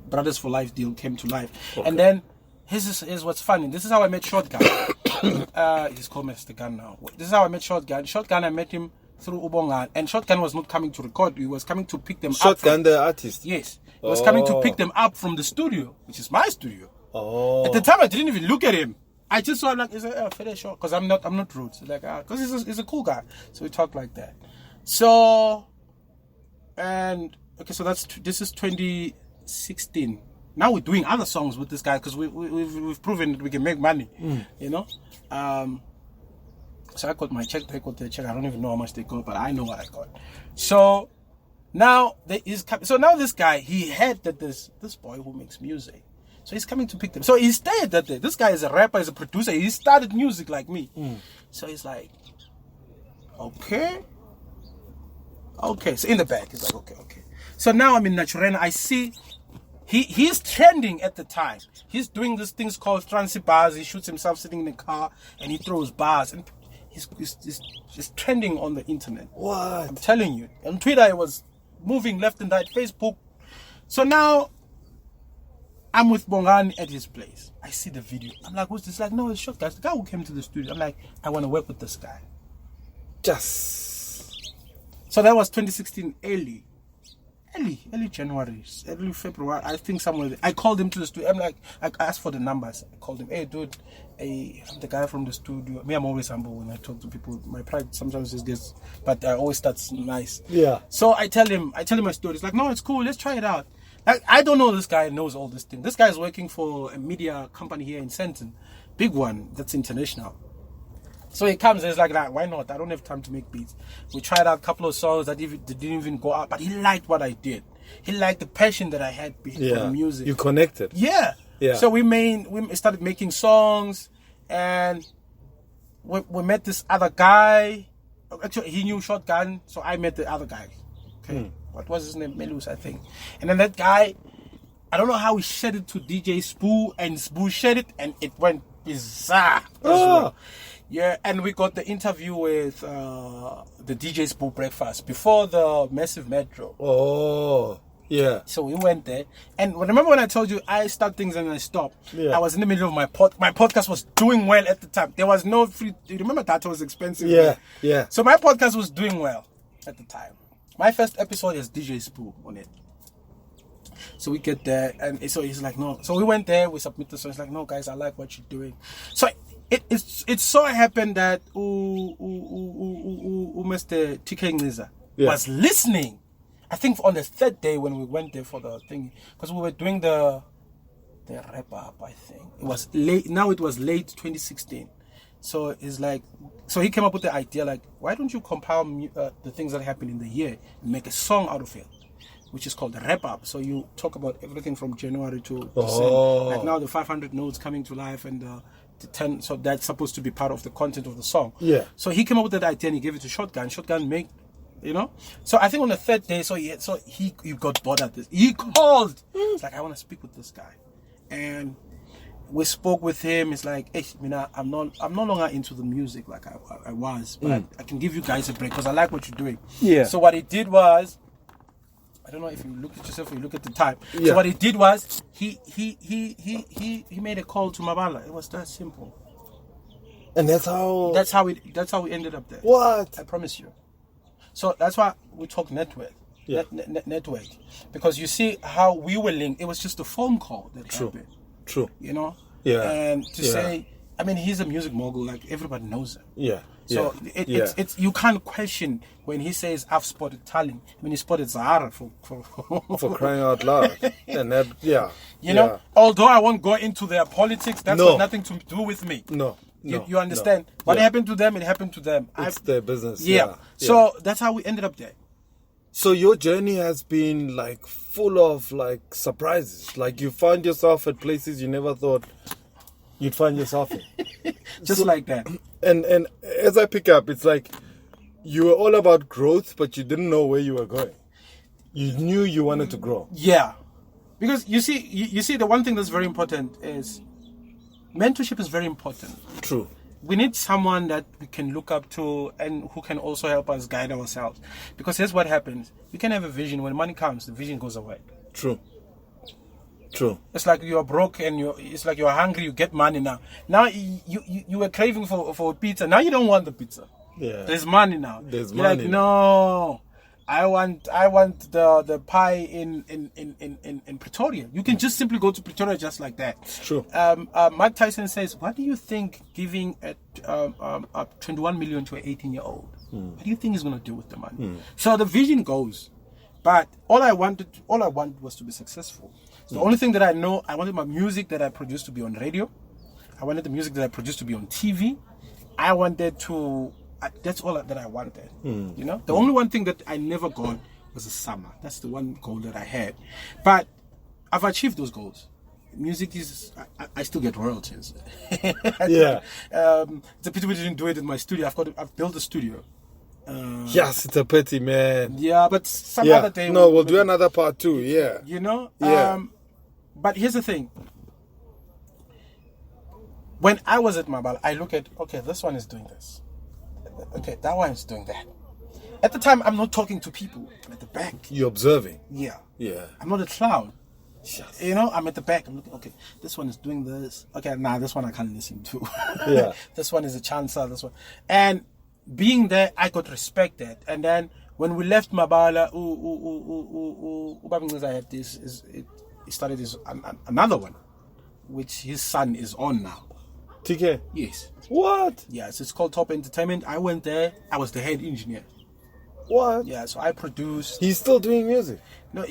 Brothers for Life deal came to life. Okay. And then here's what's funny. This is how I met Shotgun. He's called Mr. Gun now. This is how I met Shotgun. Shotgun, I met him through Ubongan, and Shotgun was not coming to record. He was coming to pick them up. Shotgun, the artist. Yes. He was coming to pick them up from the studio, which is my studio. Oh. At the time, I didn't even look at him. I just saw him like, he's like, fair shot, because I'm not rude. So like, because he's a cool guy. So we talked like that. So, and okay, so this is 2016. Now we're doing other songs with this guy, because we've proven that we can make money. You know. So I got my check. They got their check. I don't even know how much they got, but I know what I got. So now this guy, he heard that this boy who makes music. So he's coming to pick them. So he stayed that day. This guy is a rapper, is a producer. He started music like me. So he's like, okay. So in the back, he's like, okay. So now I'm in Naturena. I see he's trending at the time. He's doing these things called transit bars. He shoots himself sitting in the car and he throws bars. And he's trending on the internet. What? I'm telling you. On Twitter, it was moving left and right. Facebook. So now I'm with Bongan at his place. I see the video. I'm like, who's this? Like, no, it's Shotgun. The guy who came to the studio. I'm like, I want to work with this guy. So that was 2016, early January, early February. I think somewhere there. I called him to the studio. I'm like, I asked for the numbers. I called him. Hey, dude, I'm the guy from the studio. Me, I'm always humble when I talk to people. My pride sometimes is this, but I always start nice. Yeah. So I tell him my story. He's like, no, it's cool. Let's try it out. Like, I don't know this guy knows all this thing. This guy is working for a media company here in Senton. Big one that's international. So he comes and he's like, why not? I don't have time to make beats. We tried out a couple of songs that didn't even go out, but he liked what I did. He liked the passion that I had for the music. You connected. Yeah. So we started making songs, and we met this other guy. Actually, he knew Shotgun, so I met the other guy. Okay. What was his name? Melus, I think. And then that guy, I don't know how he shared it to DJ Spoo, and Spoo shared it, and it went bizarre as well. Yeah, and we got the interview with the DJ Spoo breakfast before the Massive Metro. Oh, yeah. So we went there, and remember when I told you I start things and I stop? Yeah. I was in the middle of my podcast was doing well at the time. There was no free. You remember that was expensive? Yeah, yeah. So my podcast was doing well at the time. My first episode is DJ Spoo on it. So we get there, and so he's like, no. So we went there, we submitted. So he's like, no, guys, I like what you're doing. So it so happened that Mr. TK Ngiza was listening. I think on the third day when we went there for the thing, because we were doing the wrap up. I think it was late. Now it was late 2016. So it's like, so he came up with the idea, like, why don't you compile the things that happened in the year and make a song out of it, which is called the wrap up. So you talk about everything from January to December. Like now the 500 notes coming to life, and the 10. So that's supposed to be part of the content of the song. Yeah. So he came up with that idea and he gave it to Shotgun. Shotgun made, So I think on the third day, he got bored at this. He called. It's like, I want to speak with this guy, and we spoke with him. It's like, hey, I'm no longer into the music like I was, but I can give you guys a break because I like what you're doing. Yeah. So what he did was, I don't know if you look at yourself or you look at the time. Yeah. So what he did was he made a call to Mabala. It was that simple. And that's how we ended up there. What? I promise you. So that's why we talk network. Yeah. Network. Because you see how we were linked. It was just a phone call that happened. True. You know? Yeah. And to say, I mean, he's a music mogul, like everybody knows him. Yeah. So it's you can't question when he says I've spotted talent. I mean, he spotted Zahara for crying out loud. And that, you know, although I won't go into their politics, that's got nothing to do with me. No. You understand? What happened to them, it happened to them. It's their business. Yeah. So that's how we ended up there. So your journey has been like full of like surprises. Like you found yourself at places you never thought you'd find yourself in. Just like that. And as I pick up, it's like you were all about growth, but you didn't know where you were going. You knew you wanted to grow. Yeah. Because you see the one thing that's very important is mentorship is very important. True. We need someone that we can look up to and who can also help us guide ourselves. Because here's what happens. You can have a vision. When money comes, the vision goes away. True. It's like you're broke and it's like you're hungry, you get money now. Now you were craving for pizza. Now you don't want the pizza. Yeah. There's money now. There's you're money. Like, no. I want the pie in Pretoria. You can just simply go to Pretoria just like that. True. Mike Tyson says, what do you think giving 21 million to an 18-year-old? What do you think he's going to do with the money? So the vision goes. But all I wanted was to be successful. So the only thing that I know, I wanted my music that I produced to be on radio. I wanted the music that I produced to be on TV. I wanted to... that's all that I wanted. You know, the only one thing that I never got was a summer. That's the one goal that I had. But I've achieved those goals. Music is, I still get royalties. Yeah. It's a pity we didn't do it in my studio. I've built a studio. Yes, it's a pity, man. Yeah, but some other day. No, we'll do another part too. Yeah. You know. Yeah. But here's the thing. When I was at Mabala, I look at, okay, this one is doing this. Okay, that one is doing that. At the time, I'm not talking to people. I'm at the back. You're observing. Yeah. Yeah. I'm not a clown. Yes. You know, I'm at the back. I'm looking, okay, this one is doing this. Okay, this one I can't listen to. Yeah. This one is a chancer, this one. And being there, I got respected. And then when we left Mabala, he started another one, which his son is on now. TK? Yes. What? Yes, it's called Top Entertainment. I went there. I was the head engineer. What? Yeah, so I produced. He's still doing music? No,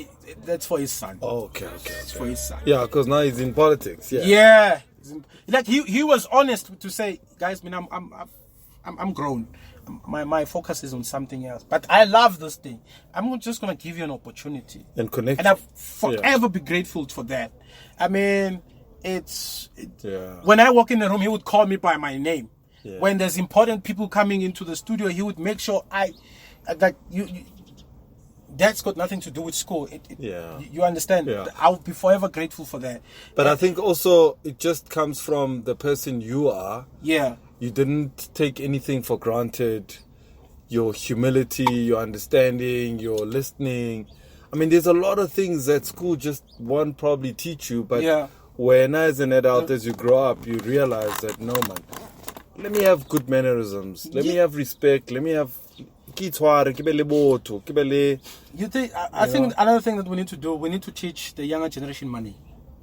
that's for his son. Oh, okay. It's for his son. Yeah, because now he's in politics. Yeah. Yeah. Like he was honest to say, guys, I'm grown. My focus is on something else. But I love this thing. I'm just gonna give you an opportunity and connect. And I'll forever be grateful for that. I mean, when I walk in the room, he would call me by my name. Yeah. When there's important people coming into the studio, he would make sure that's got nothing to do with school. You understand? Yeah. I'll be forever grateful for that. But I think also it just comes from the person you are. Yeah. You didn't take anything for granted. Your humility, your understanding, your listening. I mean, there's a lot of things that school just won't probably teach you. But when as an adult, as you grow up, you realize that, no, man, let me have good mannerisms. Let me have respect. Let me have... You think? I think another thing that we need to do, we need to teach the younger generation money.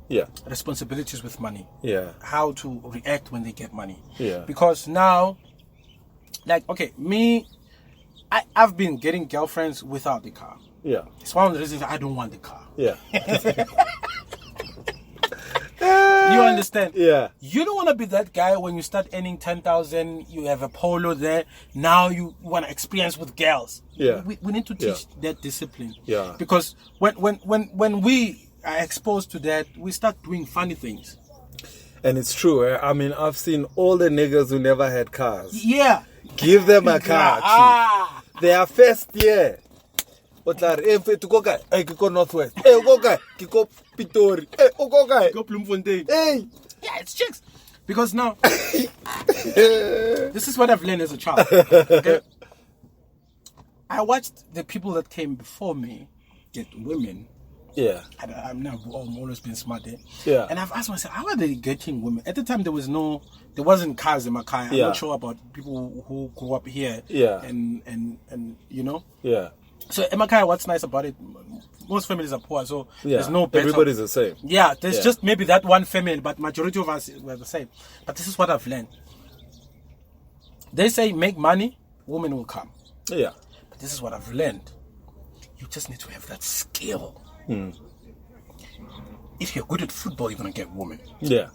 Yeah. Responsibilities with money. Yeah. How to react when they get money. Yeah. Because now, like, okay, I've been getting girlfriends without the car. Yeah. It's one of the reasons I don't want the car. Yeah. You understand? Yeah. You don't want to be that guy when you start earning 10,000, you have a polo there, now you want to experience with girls. Yeah. We need to teach that discipline. Yeah. Because when we are exposed to that, we start doing funny things. And it's true. I mean, I've seen all the niggas who never had cars. Yeah. Give them a car. Their first year. But like, if to go Northwest, go Pitori, go Bloemfontein. Hey, Yeah, it's chicks. Because now, this is what I've learned as a child. Okay? I watched the people that came before me get women. Yeah. I'm always been smart. Yeah. And I've asked myself, how are they getting women? At the time, there wasn't cars in Makai. I'm not sure about people who grew up here. Yeah. And you know. Yeah. So in Makai, what's nice about it? Most families are poor, so there's no better. Everybody's the same. Yeah, there's just maybe that one family, but majority of us were the same. But this is what I've learned. They say make money, women will come. Yeah. But this is what I've learned. You just need to have that skill. If you're good at football, you're gonna get women. Yeah.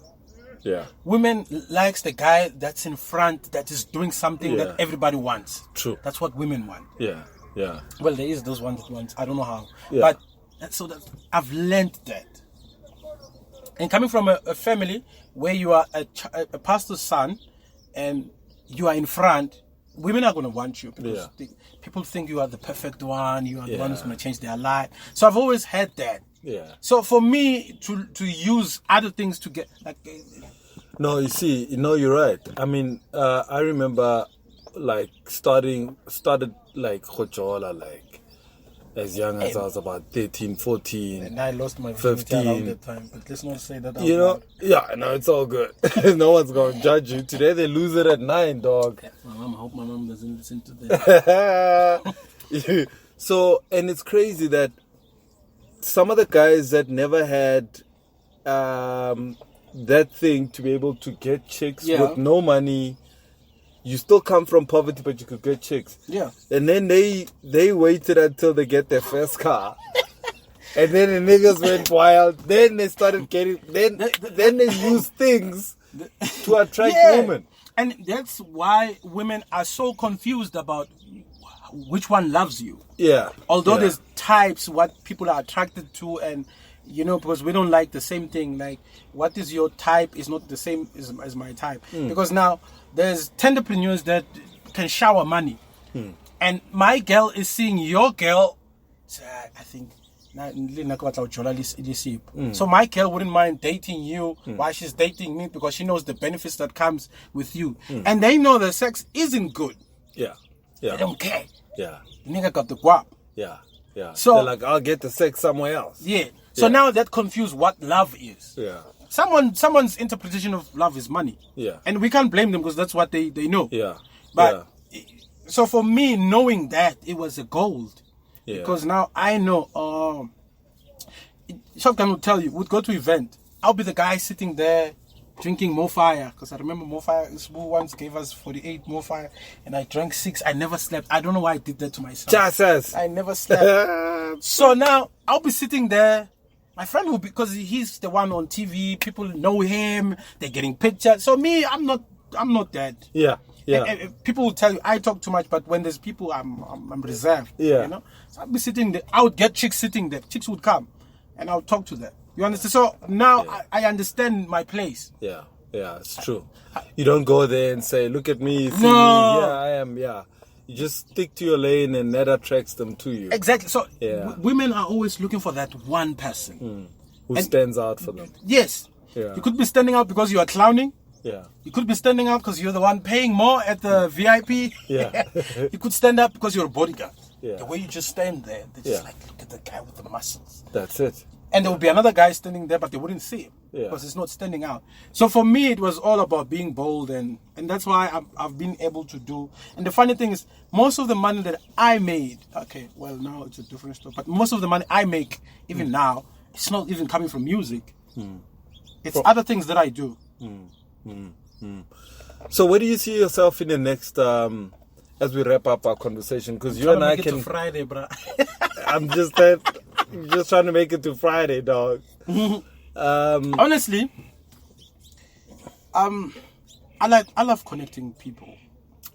Yeah. Women likes the guy that's in front, that is doing something that everybody wants. True. That's what women want. Yeah. Yeah. Well, there is those ones that want. I don't know how, Yeah. but I've learned that. And coming from a family where you are a pastor's son, and you are in front, women are going to want you because people think you are the perfect one. You are the one who's going to change their life. So I've always had that. Yeah. So for me to use other things to get like. No, you see, you're right. I mean, I remember like started like Khojola, like as young as I was about 13, 14. And I lost my 15 around that time, but let's not say that out You know, loud. yeah, no, it's all good. No one's gonna judge you. Today they lose it at 9, dog. My mom, I hope my mom doesn't listen to that. So, and it's crazy that some of the guys that never had that thing to be able to get chicks with no money, you still come from poverty, but you could get chicks. Yeah. And then they waited until they get their first car. And then the niggas went wild. Then they started getting, then they used things to attract women. And that's why women are so confused about which one loves you. Yeah. Although there's types, what people are attracted to, and because we don't like the same thing. Like, what is your type is not the same as my type. Because now there's entrepreneurs that can shower money. And my girl is seeing your girl. So I think. So my girl wouldn't mind dating you while she's dating me because she knows the benefits that comes with you. And they know the sex isn't good. Yeah. Yeah. They don't care. Yeah. Nigga got the guap. Yeah. Yeah. So they're like, I'll get the sex somewhere else. Yeah. So now that confused what love is. Yeah. Someone's interpretation of love is money. Yeah. And we can't blame them because that's what they know. Yeah. But so for me, knowing that, it was a gold. Yeah. Because now I know, Shotgun will tell you, would go to event. I'll be the guy sitting there drinking more fire. Because I remember more fire, who once gave us 48 more fire. And I drank 6. I never slept. I don't know why I did that to myself. Jesus. I never slept. So now I'll be sitting there. My friend will be, because he's the one on TV. People know him. They're getting pictures. So me, I'm not that. Yeah. Yeah. And people will tell you I talk too much, but when there's people, I'm reserved. Yeah. You know, so I'll be sitting there. I would get chicks sitting there. Chicks would come, and I'll talk to them. You understand? So now I understand my place. Yeah. Yeah. It's true. You don't go there and say, "Look at me, see me. Yeah, I am." Yeah. You just stick to your lane, and that attracts them to you. Exactly. So women are always looking for that one person who stands out for them. Yes. Yeah. You could be standing out because you are clowning. Yeah. You could be standing up because you're the one paying more at the VIP. Yeah. You could stand up because you're a bodyguard. Yeah. The way you just stand there, they're just like, look at the guy with the muscles. That's it. And there would be another guy standing there, but they wouldn't see him because it's not standing out. So for me, it was all about being bold, and that's why I've been able to do. And the funny thing is, most of the money that I made, okay, well, now it's a different story, but most of the money I make, even now, it's not even coming from music. It's other things that I do. So where do you see yourself in the next as we wrap up our conversation? Because you and I can to Friday, bro. I'm just trying to make it to Friday, dog. Honestly, I love connecting people.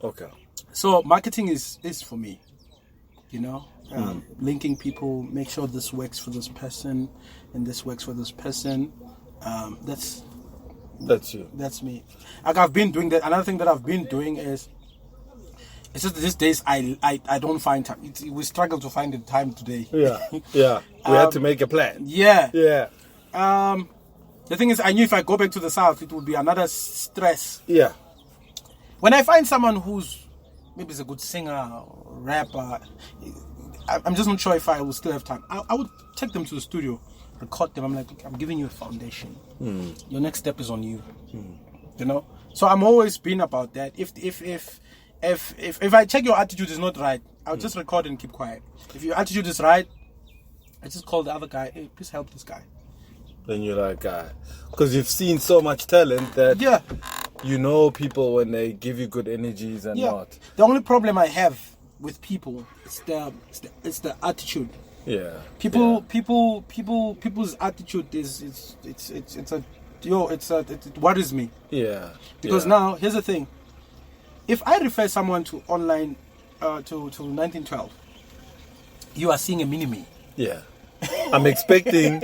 Okay. So marketing is for me, linking people, make sure this works for this person and this works for this person. That's you. That's me. Like, I've been doing that. Another thing that I've been doing is, it's just these days I don't find time. We struggle to find the time today. Yeah. Yeah. We had to make a plan. Yeah. Yeah. The thing is, I knew if I go back to the South, it would be another stress. Yeah. When I find someone who's maybe is a good singer, or rapper, I'm just not sure if I will still have time. I would take them to the studio, record them. I'm like, okay, I'm giving you a foundation. Your next step is on you. You know. So I'm always been about that. If I check your attitude is not right, I'll just record and keep quiet. If your attitude is right, I just call the other guy. Hey, please help this guy. Then you're like, because you've seen so much talent that you know people when they give you good energies and not. The only problem I have with people is the attitude. Yeah. People's attitude is it worries me. Yeah. Because now here's the thing. If I refer someone to online to 1912, you are seeing a mini me. Yeah. I'm expecting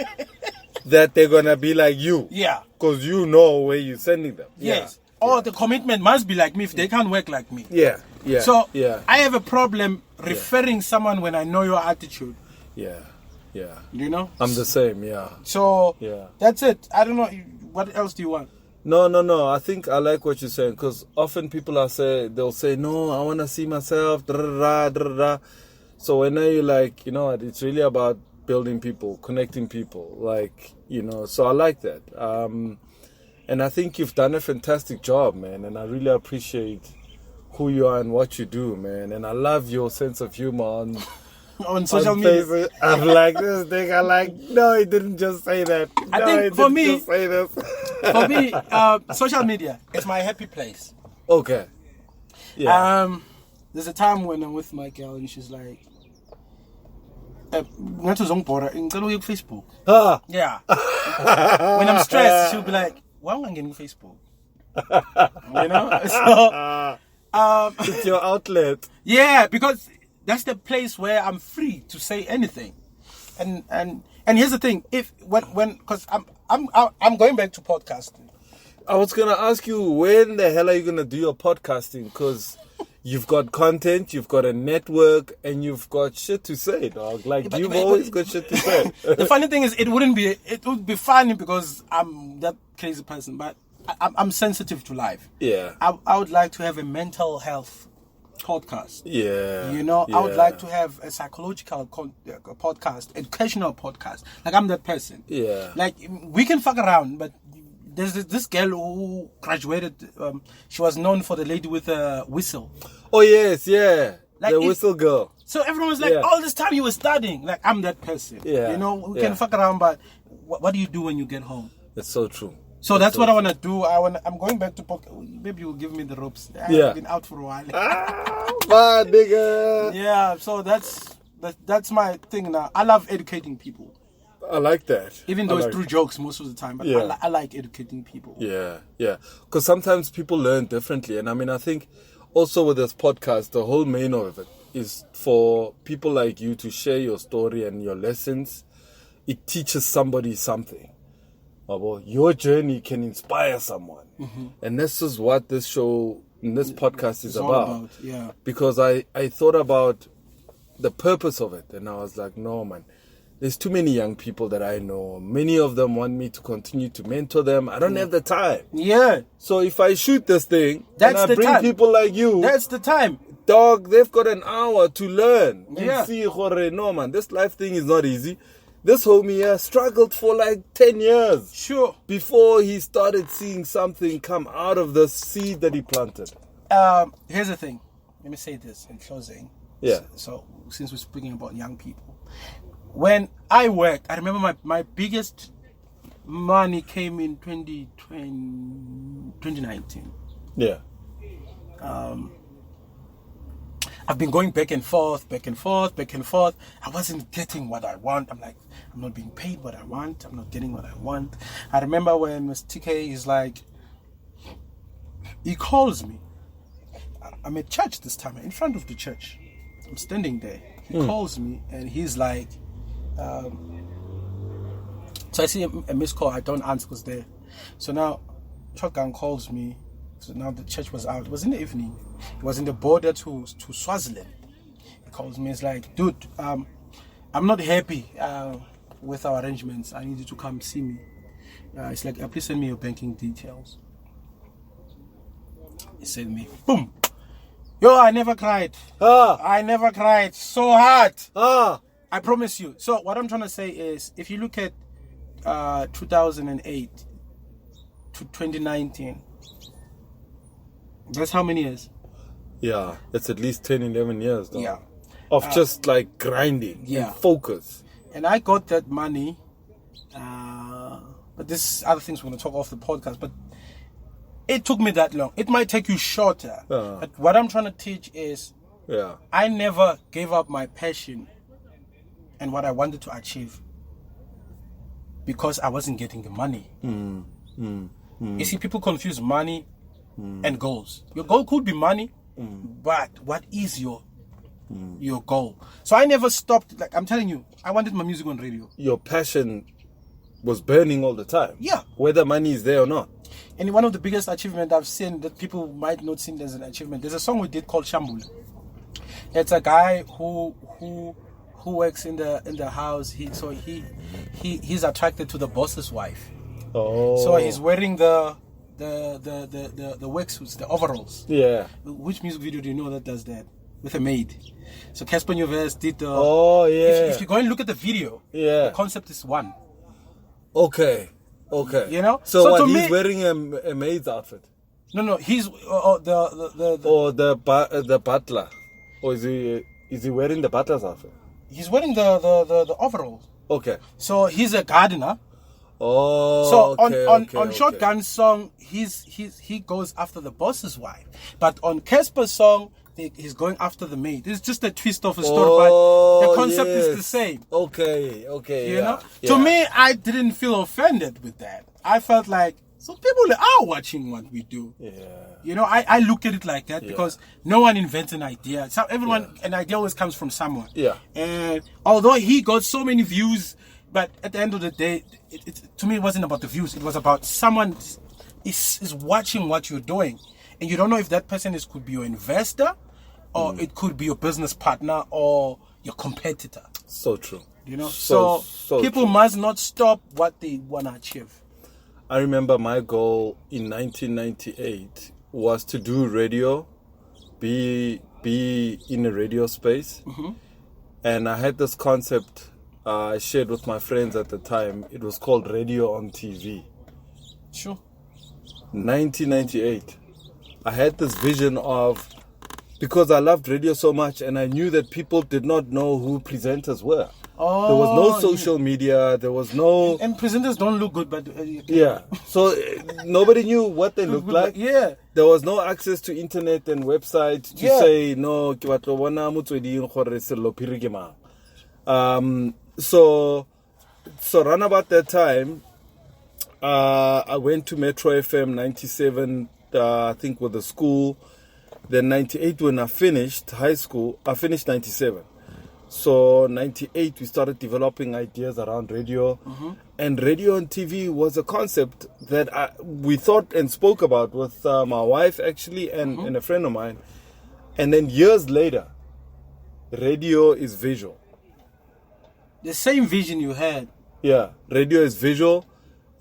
that they're gonna be like you. Yeah. Because you know where you're sending them. Yes. Or the commitment must be like me if they can't work like me. Yeah. Yeah. So I have a problem referring someone when I know your attitude. Yeah. Yeah. You know? I'm the same, yeah. So that's it. I don't know. What else do you want? No. I think I like what you're saying because often people they'll say, no, I want to see myself. So when you're like, you know what, it's really about building people, connecting people, like, you know, so I like that. And I think you've done a fantastic job, man. And I really appreciate who you are and what you do, man. And I love your sense of humor on social media. Facebook. I'm like, this nigga, like, no, he didn't just say that. I think for me, social media is my happy place. Okay. Yeah. There's a time when I'm with my girl and she's like, Facebook. Yeah. When I'm stressed, she'll be like, why am I getting Facebook? You know? So, it's your outlet. Yeah, because that's the place where I'm free to say anything. And here's the thing, because I'm going back to podcasting. I was gonna ask you, when the hell are you gonna do your podcasting? Because you've got content, you've got a network, and you've got shit to say, dog. Like, you've always got shit to say. The funny thing is, it would be funny because I'm that crazy person, but I'm sensitive to life. Yeah. I would like to have a mental health podcast. Yeah. You know, I would like to have a psychological podcast, educational podcast. Like, I'm that person. Yeah. Like, we can fuck around, but there's this girl who graduated. She was known for the lady with a whistle. Oh, yes, yeah. Like the whistle girl. So everyone was like, all this time you were studying. Like, I'm that person. Yeah. You know, we can fuck around, but what do you do when you get home? It's so true. So that's what I want to do. I'm going back to podcast. Maybe you'll give me the ropes. I've been out for a while. Bad nigga. Yeah, so that's my thing now. I love educating people. I like that. Even though it's through jokes most of the time, but I like educating people. Yeah. Because sometimes people learn differently. And I mean, I think also with this podcast, the whole main of it is for people like you to share your story and your lessons. It teaches somebody something. Your journey can inspire someone. Mm-hmm. And this is what this show, this podcast is about. Yeah. Because I thought about the purpose of it. And I was like, no, man. There's too many young people that I know. Many of them want me to continue to mentor them. I don't have the time. Yeah. So if I shoot this thing, that's and I bring people like you. That's the time. Dog, they've got an hour to learn. And see, no, man, this life thing is not easy. This homie here struggled for like 10 years. Sure. Before he started seeing something come out of the seed that he planted. Here's the thing. Let me say this in closing. Yeah. So since we're speaking about young people. When I worked, I remember my biggest money came in 2019. Yeah. I've been going back and forth. I wasn't getting what I want. I'm like, I'm not being paid what I want. I'm not getting what I want. I remember when Mr. TK is like, he calls me. I'm at church this time, in front of the church. I'm standing there. He calls me and he's like, so I see a missed call. I don't answer because there. So now, shotgun calls me. So now the church was out. It was in the evening. It was in the border to Swaziland. He calls me. It's like, dude, I'm not happy with our arrangements. I need you to come see me. It's like, please send me your banking details. He sent me, boom. Yo, I never cried. I never cried so hard. I promise you. So what I'm trying to say is, if you look at 2008 to 2019, that's how many years? Yeah, it's at least 10, 11 years though. Yeah. Of just like grinding and focus. And I got that money, but this is other things we're going to talk off the podcast, but it took me that long. It might take you shorter, but what I'm trying to teach is I never gave up my passion and what I wanted to achieve because I wasn't getting the money. You see, people confuse money and goals. Your goal could be money, but what is your goal? So I never stopped. Like I'm telling you, I wanted my music on radio. Your passion was burning all the time. Yeah. Whether money is there or not. And one of the biggest achievements I've seen that people might not see as an achievement, there's a song we did called Shambul. It's a guy who works in the house. He's attracted to the boss's wife. So he's wearing the work suits, the overalls. Yeah. Which music video do you know that does that? With a maid. So Casper Nyovest did the... If you go and look at the video, the concept is one. Okay. You know? So what, he's wearing a maid's outfit? No, he's the butler. Or is he wearing the butler's outfit? He's wearing the overalls. Okay. So he's a gardener. So on Shotgun's song, he goes after the boss's wife, but on Casper's song, he's going after the maid. It's just a twist of a story, but the concept is the same. Okay. You know, to me, I didn't feel offended with that. I felt like, so people are watching what we do. Yeah. You know, I look at it like that because no one invents an idea. So an idea always comes from someone. Yeah. And although he got so many views, but at the end of the day, to me, it wasn't about the views. It was about someone is watching what you're doing. And you don't know if that person could be your investor or it could be your business partner or your competitor. So true. You know, so people must not stop what they want to achieve. I remember my goal in 1998 was to do radio, be in a radio space. And I had this concept I shared with my friends at the time. It was called Radio on TV. Sure. 1998. I had this vision of, because I loved radio so much and I knew that people did not know who presenters were. There was no social media. There was no... And presenters don't look good, but... So nobody knew what they looked like. Yeah. There was no access to internet and website to say, no, so around about that time, I went to Metro FM 97, I think with the school. Then 98 when I finished high school, I finished 97. So 98 we started developing ideas around radio. And radio and TV was a concept that we thought and spoke about with my wife actually and a friend of mine. And then years later, radio is visual. The same vision you had. Yeah, radio is visual.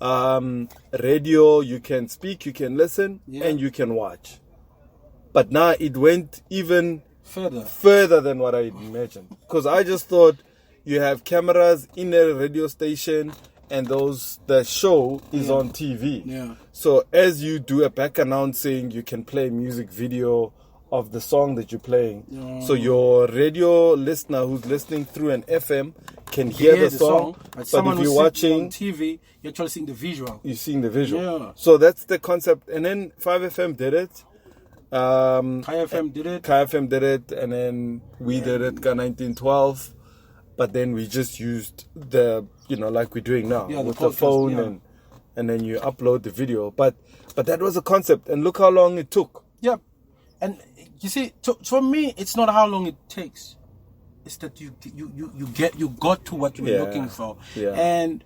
Radio, you can speak, you can listen, and you can watch. But now it went even further than what I imagined. Because I just thought you have cameras in a radio station and the show is on TV. Yeah. So as you do a back announcing, you can play music video of the song that you're playing. So your radio listener who's listening through an FM can hear the song. But if you're watching on TV, you're actually seeing the visual. You're seeing the visual. Yeah. So that's the concept. And then 5FM did it. Kai FM did it. And then we did it, 1912. But then we just used like we're doing now with the phone and then you upload the video. But that was a concept, and look how long it took. Yeah. And you see, for me, it's not how long it takes. It's that you got to what you were looking for. Yeah. And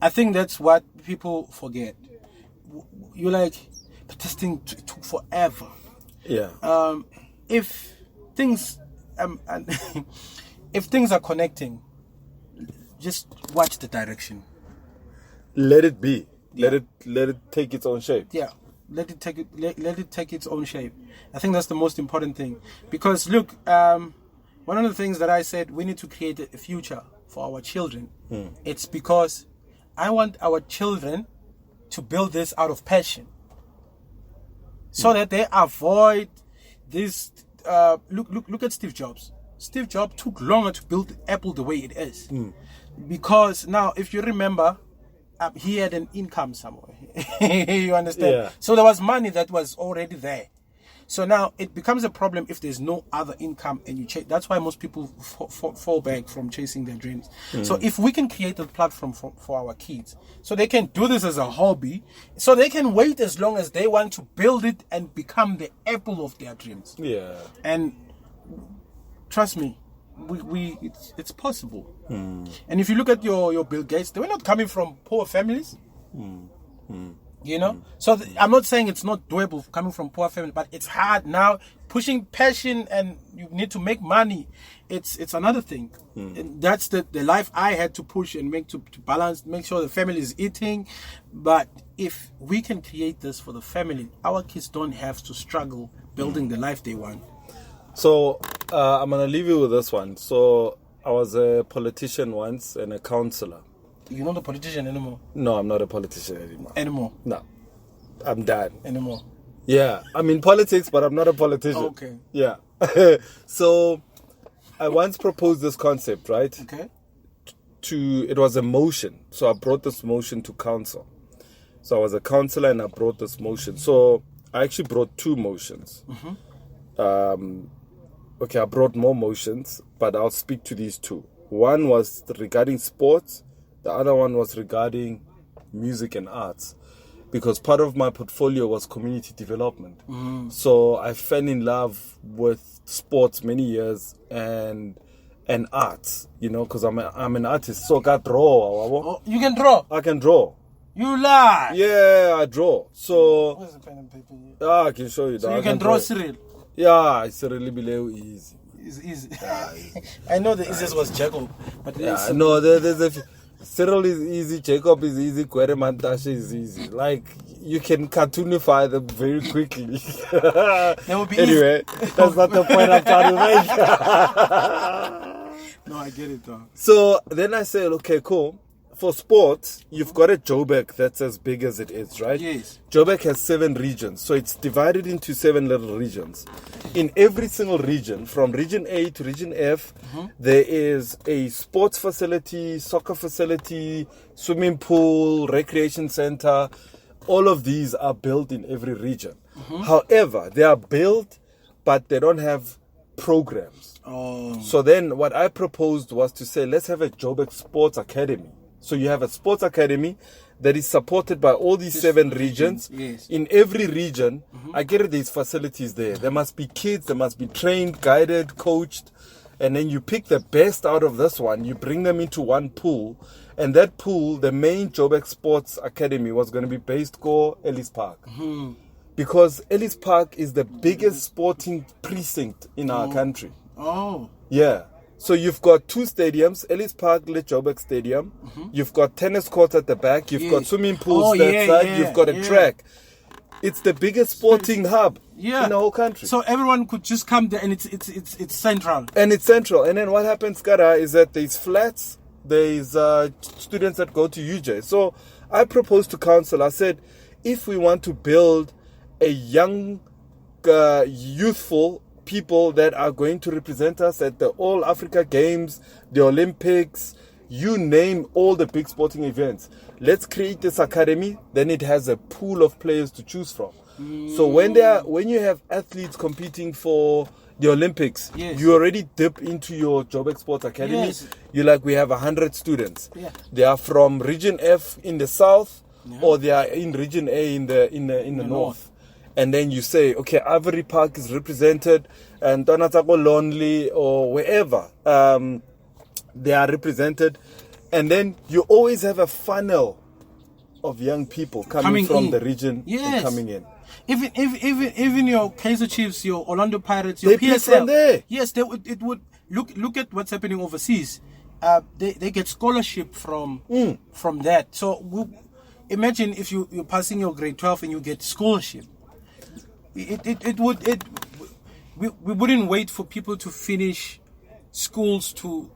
I think that's what people forget. You're like, but this thing took forever. Yeah. If things if things are connecting, just watch the direction. Let it be. Let it take its own shape. Yeah, let it take its own shape. I think that's the most important thing. Because look, one of the things that I said, we need to create a future for our children. It's because I want our children to build this out of passion, so that they avoid this. Look at Steve Jobs. Steve Jobs took longer to build Apple the way it is, because now, if you remember, he had an income somewhere. You understand? Yeah. So there was money that was already there. So now it becomes a problem if there's no other income and you chase. That's why most people fall back from chasing their dreams. So if we can create a platform for our kids, so they can do this as a hobby, so they can wait as long as they want to build it and become the apple of their dreams. Yeah. And trust me, it's possible. And if you look at your Bill Gates, they were not coming from poor families. You know, so I'm not saying it's not doable coming from poor family, but it's hard now. Pushing passion and you need to make money. It's another thing. And that's the life I had to push and make to balance, make sure the family is eating. But if we can create this for the family, our kids don't have to struggle building the life they want. So I'm gonna leave you with this one. So I was a politician once and a councillor. You're not a politician anymore. No, I'm not a politician anymore. Anymore. No, I'm done. Anymore. Yeah, I'm in politics, but I'm not a politician. Okay. Yeah. So I once proposed this concept, right? Okay. It was a motion. So I brought this motion to council. So I was a councillor and I brought this motion. So I actually brought two motions. Okay, I brought more motions, but I'll speak to these two. One was regarding sports. The other one was regarding music and arts, because part of my portfolio was community development. So I fell in love with sports many years and arts, you know, because I'm an artist. So I can draw. Oh, you can draw? I can draw. You lie. Yeah, I draw. So Where's the pen and paper here? I can show you. So that. you can draw Cyril? Yeah, it's really below easy. It's easy. I know the easiest was Jacob, but Yeah, no, there's a Cyril is easy, Jacob is easy, Kweremantashe is easy. Like, you can cartoonify them very quickly. Anyway, that's not the point I'm trying to make. No, I get it though. So then I said, okay, cool. For sports, you've got a Joburg that's as big as it is, right? Yes. Joburg has 7 regions, so it's divided into 7 little regions. In every single region, from region A to region F, there is a sports facility, soccer facility, swimming pool, recreation center. All of these are built in every region. However, they are built, but they don't have programs. Oh. So then what I proposed was to say, let's have a Joburg Sports Academy. So you have a sports academy that is supported by all these 7 regions. Yes. In every region, I get it, there's facilities there. There must be kids, they must be trained, guided, coached. And then you pick the best out of this one, you bring them into one pool. And that pool, the main Joburg Sports Academy, was going to be based at Ellis Park. Because Ellis Park is the biggest sporting precinct in our country. Oh. Yeah. So you've got 2 stadiums, Ellis Park, Joburg Stadium. You've got tennis courts at the back. You've got swimming pools that side. You've got a track. It's the biggest sporting hub in the whole country. So everyone could just come there, and it's central. And it's central. And then what happens, Kara, is that there's flats. There's students that go to UJ. So I proposed to council. I said, if we want to build a young, youthful people that are going to represent us at the All Africa Games, the Olympics, you name all the big sporting events. Let's create this academy, then it has a pool of players to choose from. So when you have athletes competing for the Olympics, you already dip into your Joburg Sports Academy. You're like, we have 100 students. They are from region F in the south, or they are in region A in the north. And then you say, okay, Ivory Park is represented, and Tonatako Lonely, or wherever they are represented. And then you always have a funnel of young people coming from in the region and coming in. Even your Kaizer Chiefs, your Orlando Pirates, your PSL, from there. Yes, it would look at what's happening overseas. They get scholarship from that. So imagine if you're passing your grade 12 and you get scholarship. We wouldn't wait for people to finish schools to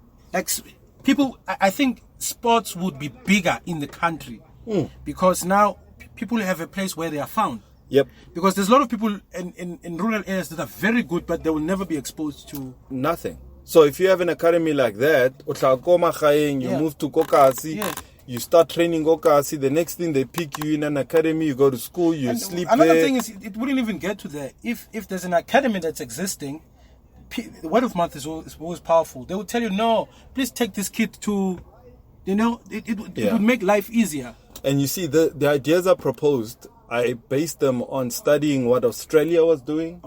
people. I think sports would be bigger in the country because now people have a place where they are found. Yep. Because there's a lot of people in rural areas that are very good, but they will never be exposed to nothing. So if you have an academy like that, you move to Kokasi, you start training Kokasi, the next thing they pick you in an academy, you go to school, you sleep another there. Thing is, it wouldn't even get to there. If there's an academy that's existing, the word of mouth is always powerful. They would tell you, no, please take this kid to, it would make life easier. And you see, the ideas are proposed. I based them on studying what Australia was doing,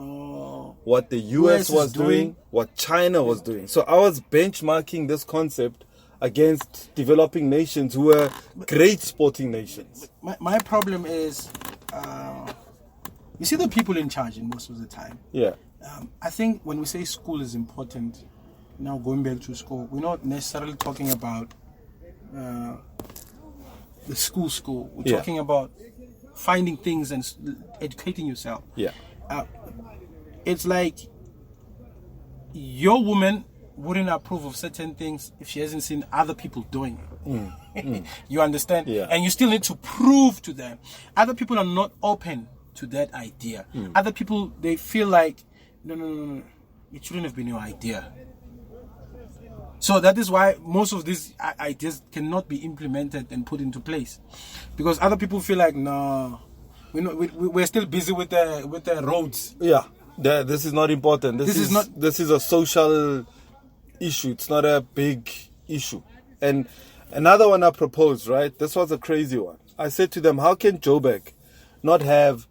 what the US was doing, what China was doing. So I was benchmarking this concept against developing nations who were great sporting nations. My problem is, you see the people in charge in most of the time. Yeah. I think when we say school is important, now going back to school, we're not necessarily talking about the school. We're talking about finding things and educating yourself. Yeah. It's like your woman wouldn't approve of certain things if she hasn't seen other people doing it. You understand? Yeah. And you still need to prove to them. Other people are not open to that idea. Other people, they feel like, no, it shouldn't have been your idea. So that is why most of these ideas cannot be implemented and put into place, because other people feel like, no, we're still busy with the roads. Yeah, this is not important. This is a social issue. It's not a big issue. And another one I proposed, right? This was a crazy one. I said to them, how can Joburg not have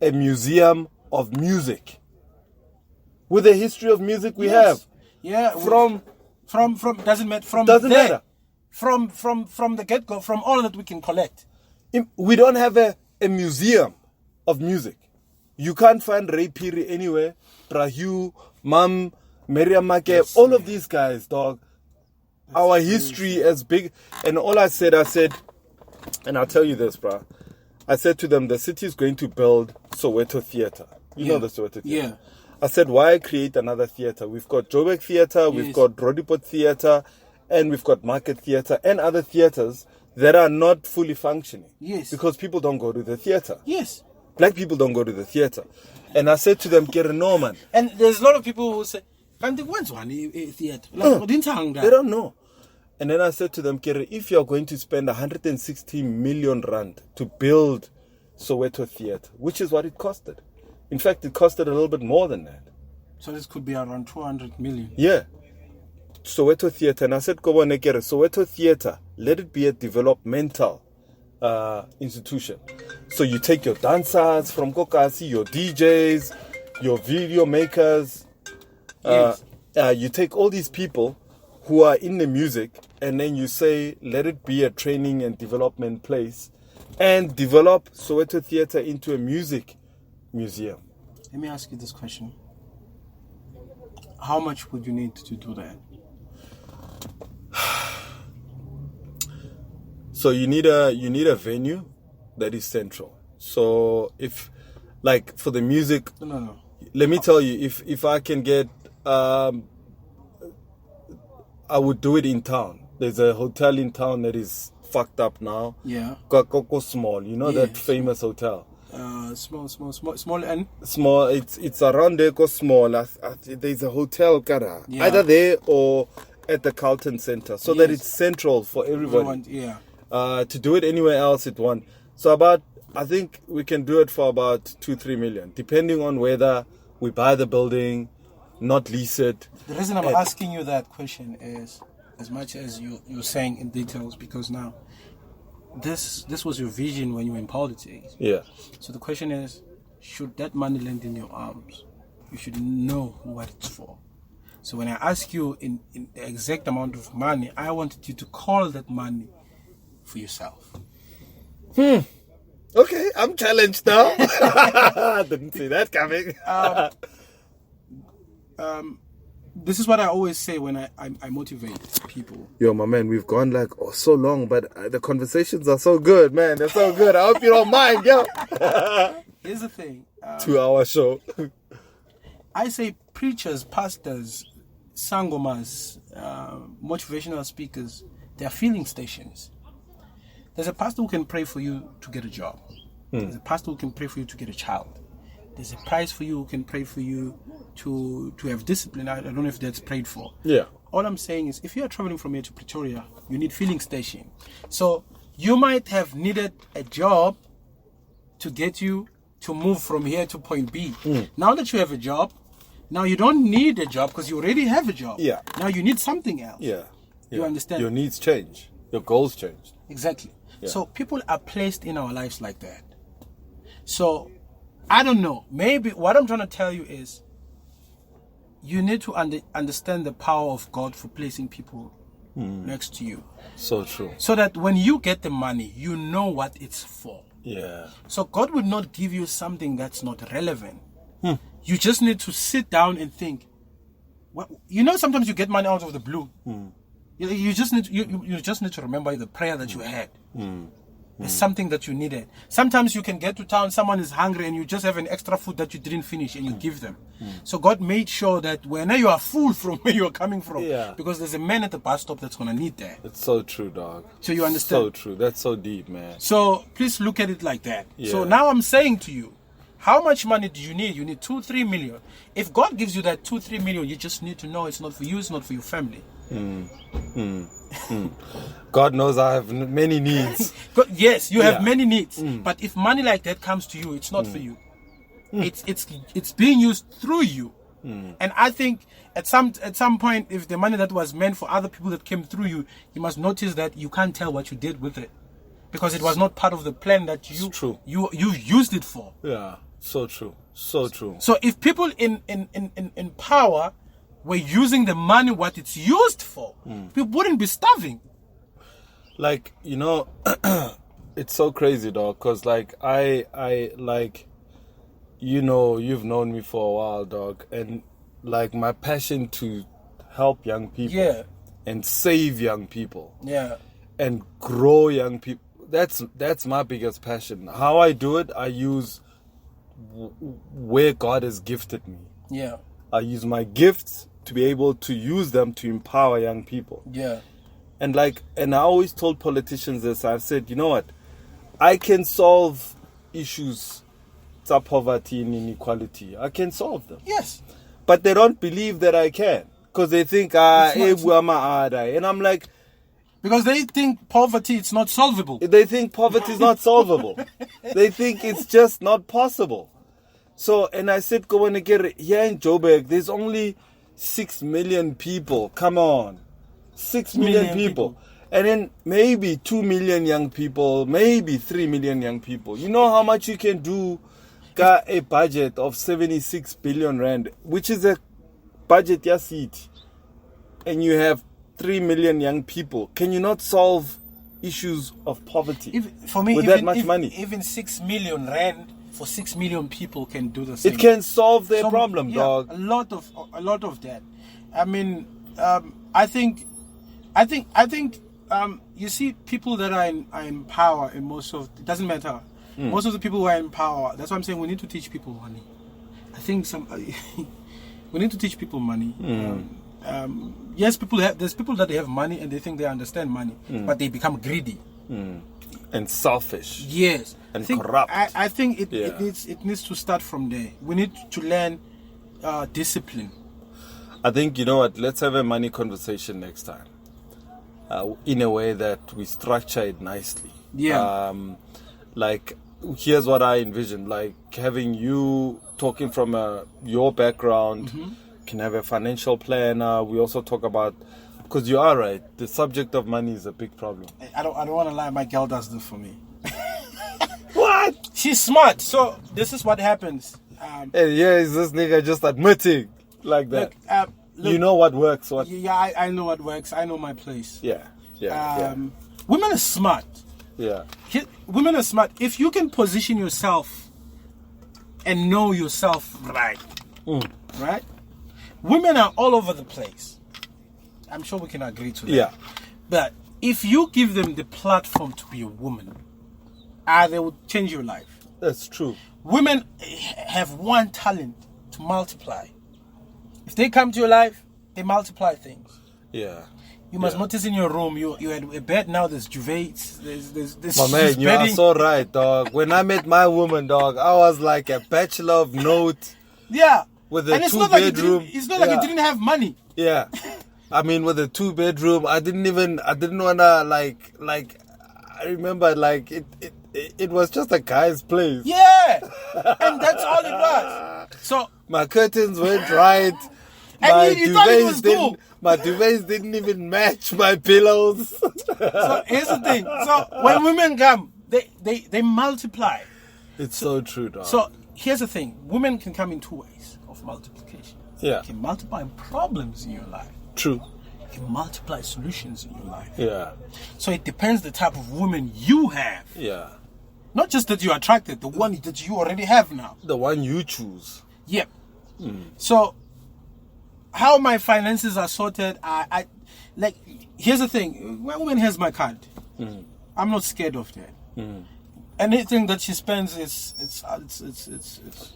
a museum of music with the history of music we have? Yeah, from doesn't matter. From the get-go, from all that we can collect. We don't have a museum of music. You can't find Ray Piri anywhere. Brahu, Mam, Miriam Make, all of these guys, dog. Our history as big. And all I said, and I'll tell you this, bruh. I said to them, the city is going to build Soweto Theatre. You know the Soweto Theatre. Yeah. I said, why create another theatre? We've got Joburg Theatre, we've got Rodipot Theatre, and we've got Market Theatre, and other theatres that are not fully functioning. Yes. Because people don't go to the theatre. Yes. Black people don't go to the theatre. And I said to them, no, man. And there's a lot of people who say, when's one theatre? They don't know. And then I said to them, if you're going to spend 160 million rand to build Soweto Theatre, which is what it costed. In fact, it costed a little bit more than that. So this could be around 200 million. Yeah. Soweto Theatre. And I said, Soweto Theatre, let it be a developmental institution. So you take your dancers from Kokasi, your DJs, your video makers. You take all these people who are in the music, and then you say, let it be a training and development place, and develop Soweto Theatre into a music museum. Let me ask you this question. How much would you need to do that? So you need a venue that is central. So if, like, for the music, No. Let me tell you, if I can get, I would do it in town. There's a hotel in town that is fucked up now. Yeah. Coco Small, that famous hotel. Small and small. It's around there. Go small. There's a hotel, cara. Yeah. Either there or at the Carlton Center, so that it's central for everybody. To do it anywhere else, it won't. So I think we can do it for about 2-3 million, depending on whether we buy the building, not lease it. The reason I'm asking you that question is, as much as you're saying in details, because now this was your vision when you were in politics. Yeah. So the question is, should that money land in your arms, you should know what it's for. So when I ask you in the exact amount of money, I wanted you to call that money for yourself. Okay, I'm challenged now. I didn't see that coming. this is what I always say when I motivate people. Yo, my man, we've gone like so long, but the conversations are so good, man. They're so good. I hope you don't mind, yo. Here's the thing. 2-hour show. I say preachers, pastors, sangomas, motivational speakers, they are filling stations. There's a pastor who can pray for you to get a job. There's a pastor who can pray for you to get a child. There's a priest for you who can pray for you to have discipline. I don't know if that's prayed for. Yeah. All I'm saying is, if you are traveling from here to Pretoria, you need filling station. So you might have needed a job to get you to move from here to point B. Now that you have a job, now you don't need a job because you already have a job. Yeah. Now you need something else. Yeah. You understand? Your needs change. Your goals change. Exactly. Yeah. So people are placed in our lives like that. So I don't know. Maybe what I'm trying to tell you is you need to understand the power of God for placing people next to you. So true. So that when you get the money, you know what it's for. Yeah. So God would not give you something that's not relevant. You just need to sit down and think. Sometimes you get money out of the blue. You just need to remember the prayer that you had. There's something that you needed. Sometimes you can get to town, someone is hungry, and you just have an extra food that you didn't finish, and you give them. So God made sure that whenever you are full from where you are coming from, because there's a man at the bus stop that's gonna need that. It's so true, dog. So you understand? So true. That's so deep, man. So please look at it like that. Yeah. So now I'm saying to you, how much money do you need? You need 2-3 million. If God gives you that 2-3 million, you just need to know it's not for you, it's not for your family. God knows I have many needs. Yes, you have many needs. But if money like that comes to you, it's not for you. It's being used through you. And I think at some point, if the money that was meant for other people that came through you, you must notice that you can't tell what you did with it, because it was not part of the plan that you used it for. Yeah, so true. So true. So if people in power were using the money what it's used for, people wouldn't be starving. Like, it's so crazy, dog, because like I like, you've known me for a while, dog, and like my passion to help young people and save young people and grow young people, that's my biggest passion. How I do it, I use where God has gifted me. I use my gifts to be able to use them to empower young people. And I always told politicians this. I've said, you know what, I can solve issues of poverty and inequality. I can solve them. Yes. But they don't believe that I can, because they think and I'm like, because they think poverty is not solvable. They think poverty is not solvable. They think it's just not possible. So, and I said, go and get it. Here in Joburg, there's only 6 million people. Come on. 6 million people. And then maybe 2 million young people, maybe 3 million young people. You know how much you can do? Got a budget of 76 billion rand, which is a budget seat. And you have 3 million young people. Can you not solve issues of poverty with that much money? Even 6 million rand for 6 million people can do the same. It can solve their problem, dog. A lot of that. I mean, I think, you see, people that are in power, in most of it doesn't matter. Most of the people who are in power. That's why I'm saying we need to teach people money. I think we need to teach people money. Yes, there's people that they have money and they think they understand money, but they become greedy and selfish. Yes, and corrupt. I think it needs to start from there. We need to learn discipline. I think, you know what, let's have a money conversation next time, in a way that we structure it nicely. Like, here's what I envision, like having you talking from your background. Can have a financial planner. We also talk about, because you are right, the subject of money is a big problem. I don't want to lie, my girl does this for me. What? She's smart. So this is what happens. Is this nigga just admitting like that? Look, you know what works. What? Yeah, I know what works. I know my place. Yeah. Women are smart. Women are smart. If you can position yourself and know yourself right, women are all over the place. I'm sure we can agree to that. Yeah. But if you give them the platform to be a woman, they will change your life. That's true. Women have one talent to multiply. If they come to your life, they multiply things. Yeah. You must notice in your room, you had a bed now, there's duvets, there's My man, you are so right, dog. When I met my woman, dog, I was like a bachelor of note. Yeah. With a and two-bedroom. It's not like you didn't have money. Yeah. I mean, with a 2-bedroom, I didn't wanna like, I remember like it was just a guy's place. Yeah. And that's all it was. So my curtains weren't right. And you thought it was cool. My duvets didn't even match my pillows. So here's the thing. So when women come, they multiply. It's so true, dog. So here's the thing. Women can come in two ways of multiplication. Yeah. You can multiply problems in your life. True. You can multiply solutions in your life. Yeah. So it depends the type of woman you have. Yeah. Not just that you're attracted, the one that you already have now. The one you choose. Yep. So how my finances are sorted, I like, here's the thing. My woman has my card. I'm not scared of that. Anything that she spends, it's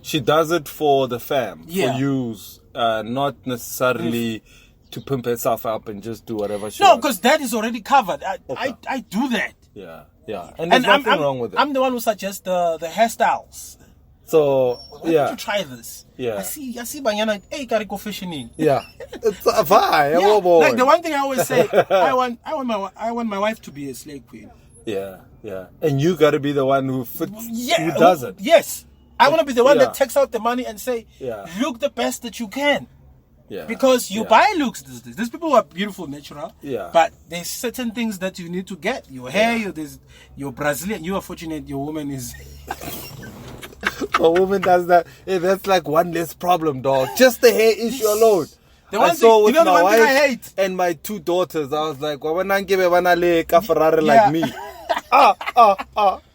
She does it for the fam, Yeah. for use, not necessarily to pimp herself up and just do whatever she no, wants. because that is already covered. Okay. I do that. Yeah, yeah. And there's nothing wrong with it. I'm the one who suggests the hairstyles. So, Why yeah. don't you try this? Yeah. I see Banyana, hey, gotta go fishing in. Yeah. It's a vibe. Yeah. Boy. Like the one thing I always say, I want my wife to be a slave queen. Yeah, yeah. And you got to be the one who fits, Yeah, who does it. Yes. I want to be the one Yeah. that takes out the money and say, Yeah. look the best that you can. Yeah. Because you buy looks these days. There's people who are beautiful, natural. Yeah. But there's certain things that you need to get. Your hair, you're Brazilian. You are fortunate your woman is... A woman does that. Hey, that's like one less problem, dog. Just the hair issue alone. The one I saw thing, with you know, my the one thing I wife hate. and my 2 daughters. I was like, Ferrari Yeah. like me.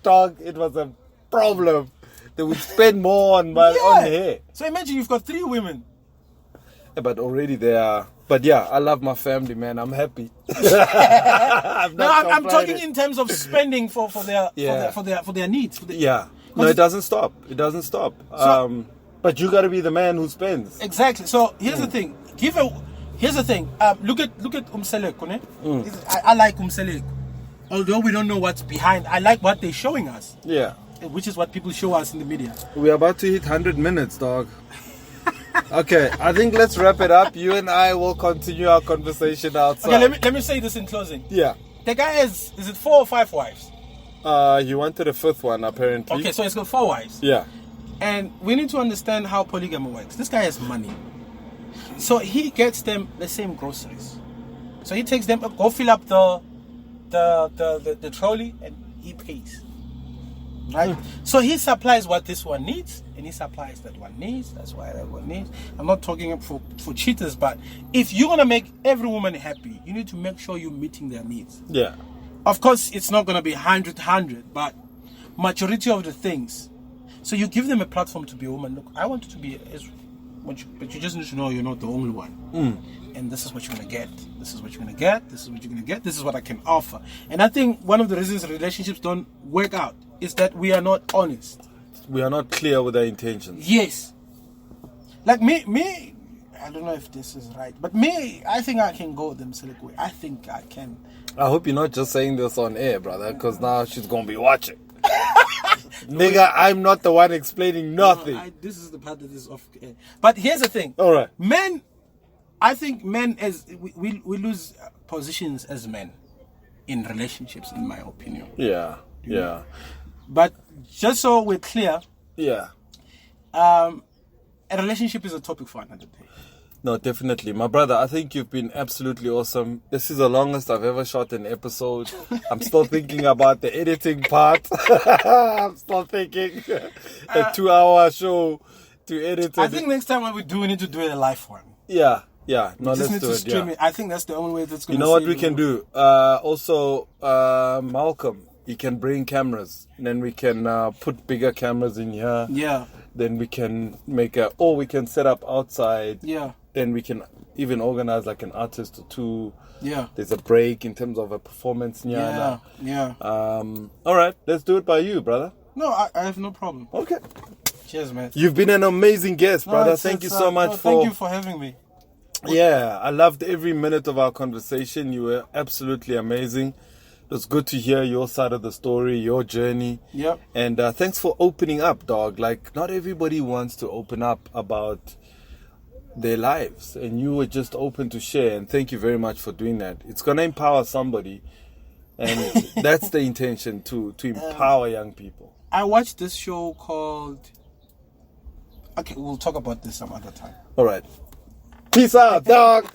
Dog. It was a problem. They would spend more on on hair. So imagine you've got 3 women. Yeah, but already they are. But yeah, I love my family, man. I'm happy. I'm I'm talking in terms of spending for their needs. Yeah. No, it doesn't stop. It doesn't stop. But you got to be the man who spends. Exactly. So here's the thing. Here's the thing. Look at Umseleko, ne? I like Umseleko. Although we don't know what's behind, I like what they're showing us. Yeah. Which is what people show us in the media. We're about to hit 100 minutes, dog. Okay, I think let's wrap it up. You and I will continue our conversation outside. Okay, let me say this in closing. Yeah. The guy is it 4 or 5 wives? He wanted a 5th one, apparently. Okay, so he's got 4 wives. Yeah. And we need to understand how polygamy works. This guy has money. So he gets them the same groceries. So he takes them, go fill up the trolley, and he pays. Right? So he supplies what this one needs, and he supplies that one needs. That's why that one needs. I'm not talking for cheaters, but if you're going to make every woman happy, you need to make sure you're meeting their needs. Yeah. Of course, it's not going to be 100, but majority of the things. So you give them a platform to be a woman. Look, I want you to be but you just need to know you're not the only one. And this is what you're going to get. This is what you're going to get. This is what you're going to get. This is what I can offer. And I think one of the reasons relationships don't work out is that we are not honest. We are not clear with our intentions. Yes. Like me, I don't know if this is right, but me, I think I can go the Mselek way. I think I can. I hope you're not just saying this on air, brother, because now she's going to be watching. Nigga, I'm not the one explaining nothing. No, this is the part that is off air. But here's the thing. All right. Men, I think men, as we lose positions as men in relationships, in my opinion. Yeah, yeah. But just so we're clear, Yeah. a relationship is a topic for another day. No, definitely. My brother, I think you've been absolutely awesome. This is the longest I've ever shot an episode. I'm still thinking about the editing part. I'm still thinking a 2-hour show to edit. I think next time when we do, we need to do it a live one. Yeah, yeah. No, We just let's need do to it. stream Yeah. it. I think that's the only way that's going You to know what we can do? Also, Malcolm, he can bring cameras. And then we can put bigger cameras in here. Yeah. Then we can make we can set up outside. Yeah. then we can even organize like an artist or two. Yeah. There's a break in terms of a performance. Yeah. All right, let's do it by you, brother. No, I have no problem. Okay. Cheers, man. You've been an amazing guest, brother. Thank you so much Thank you for having me. Yeah, I loved every minute of our conversation. You were absolutely amazing. It was good to hear your side of the story, your journey. Yep. And thanks for opening up, dog. Like, not everybody wants to open up about their lives, and you were just open to share, and thank you very much for doing that. It's going to empower somebody, and that's the intention, to empower young people. I watched this show called... Okay, we'll talk about this some other time. All right. Peace out, dog.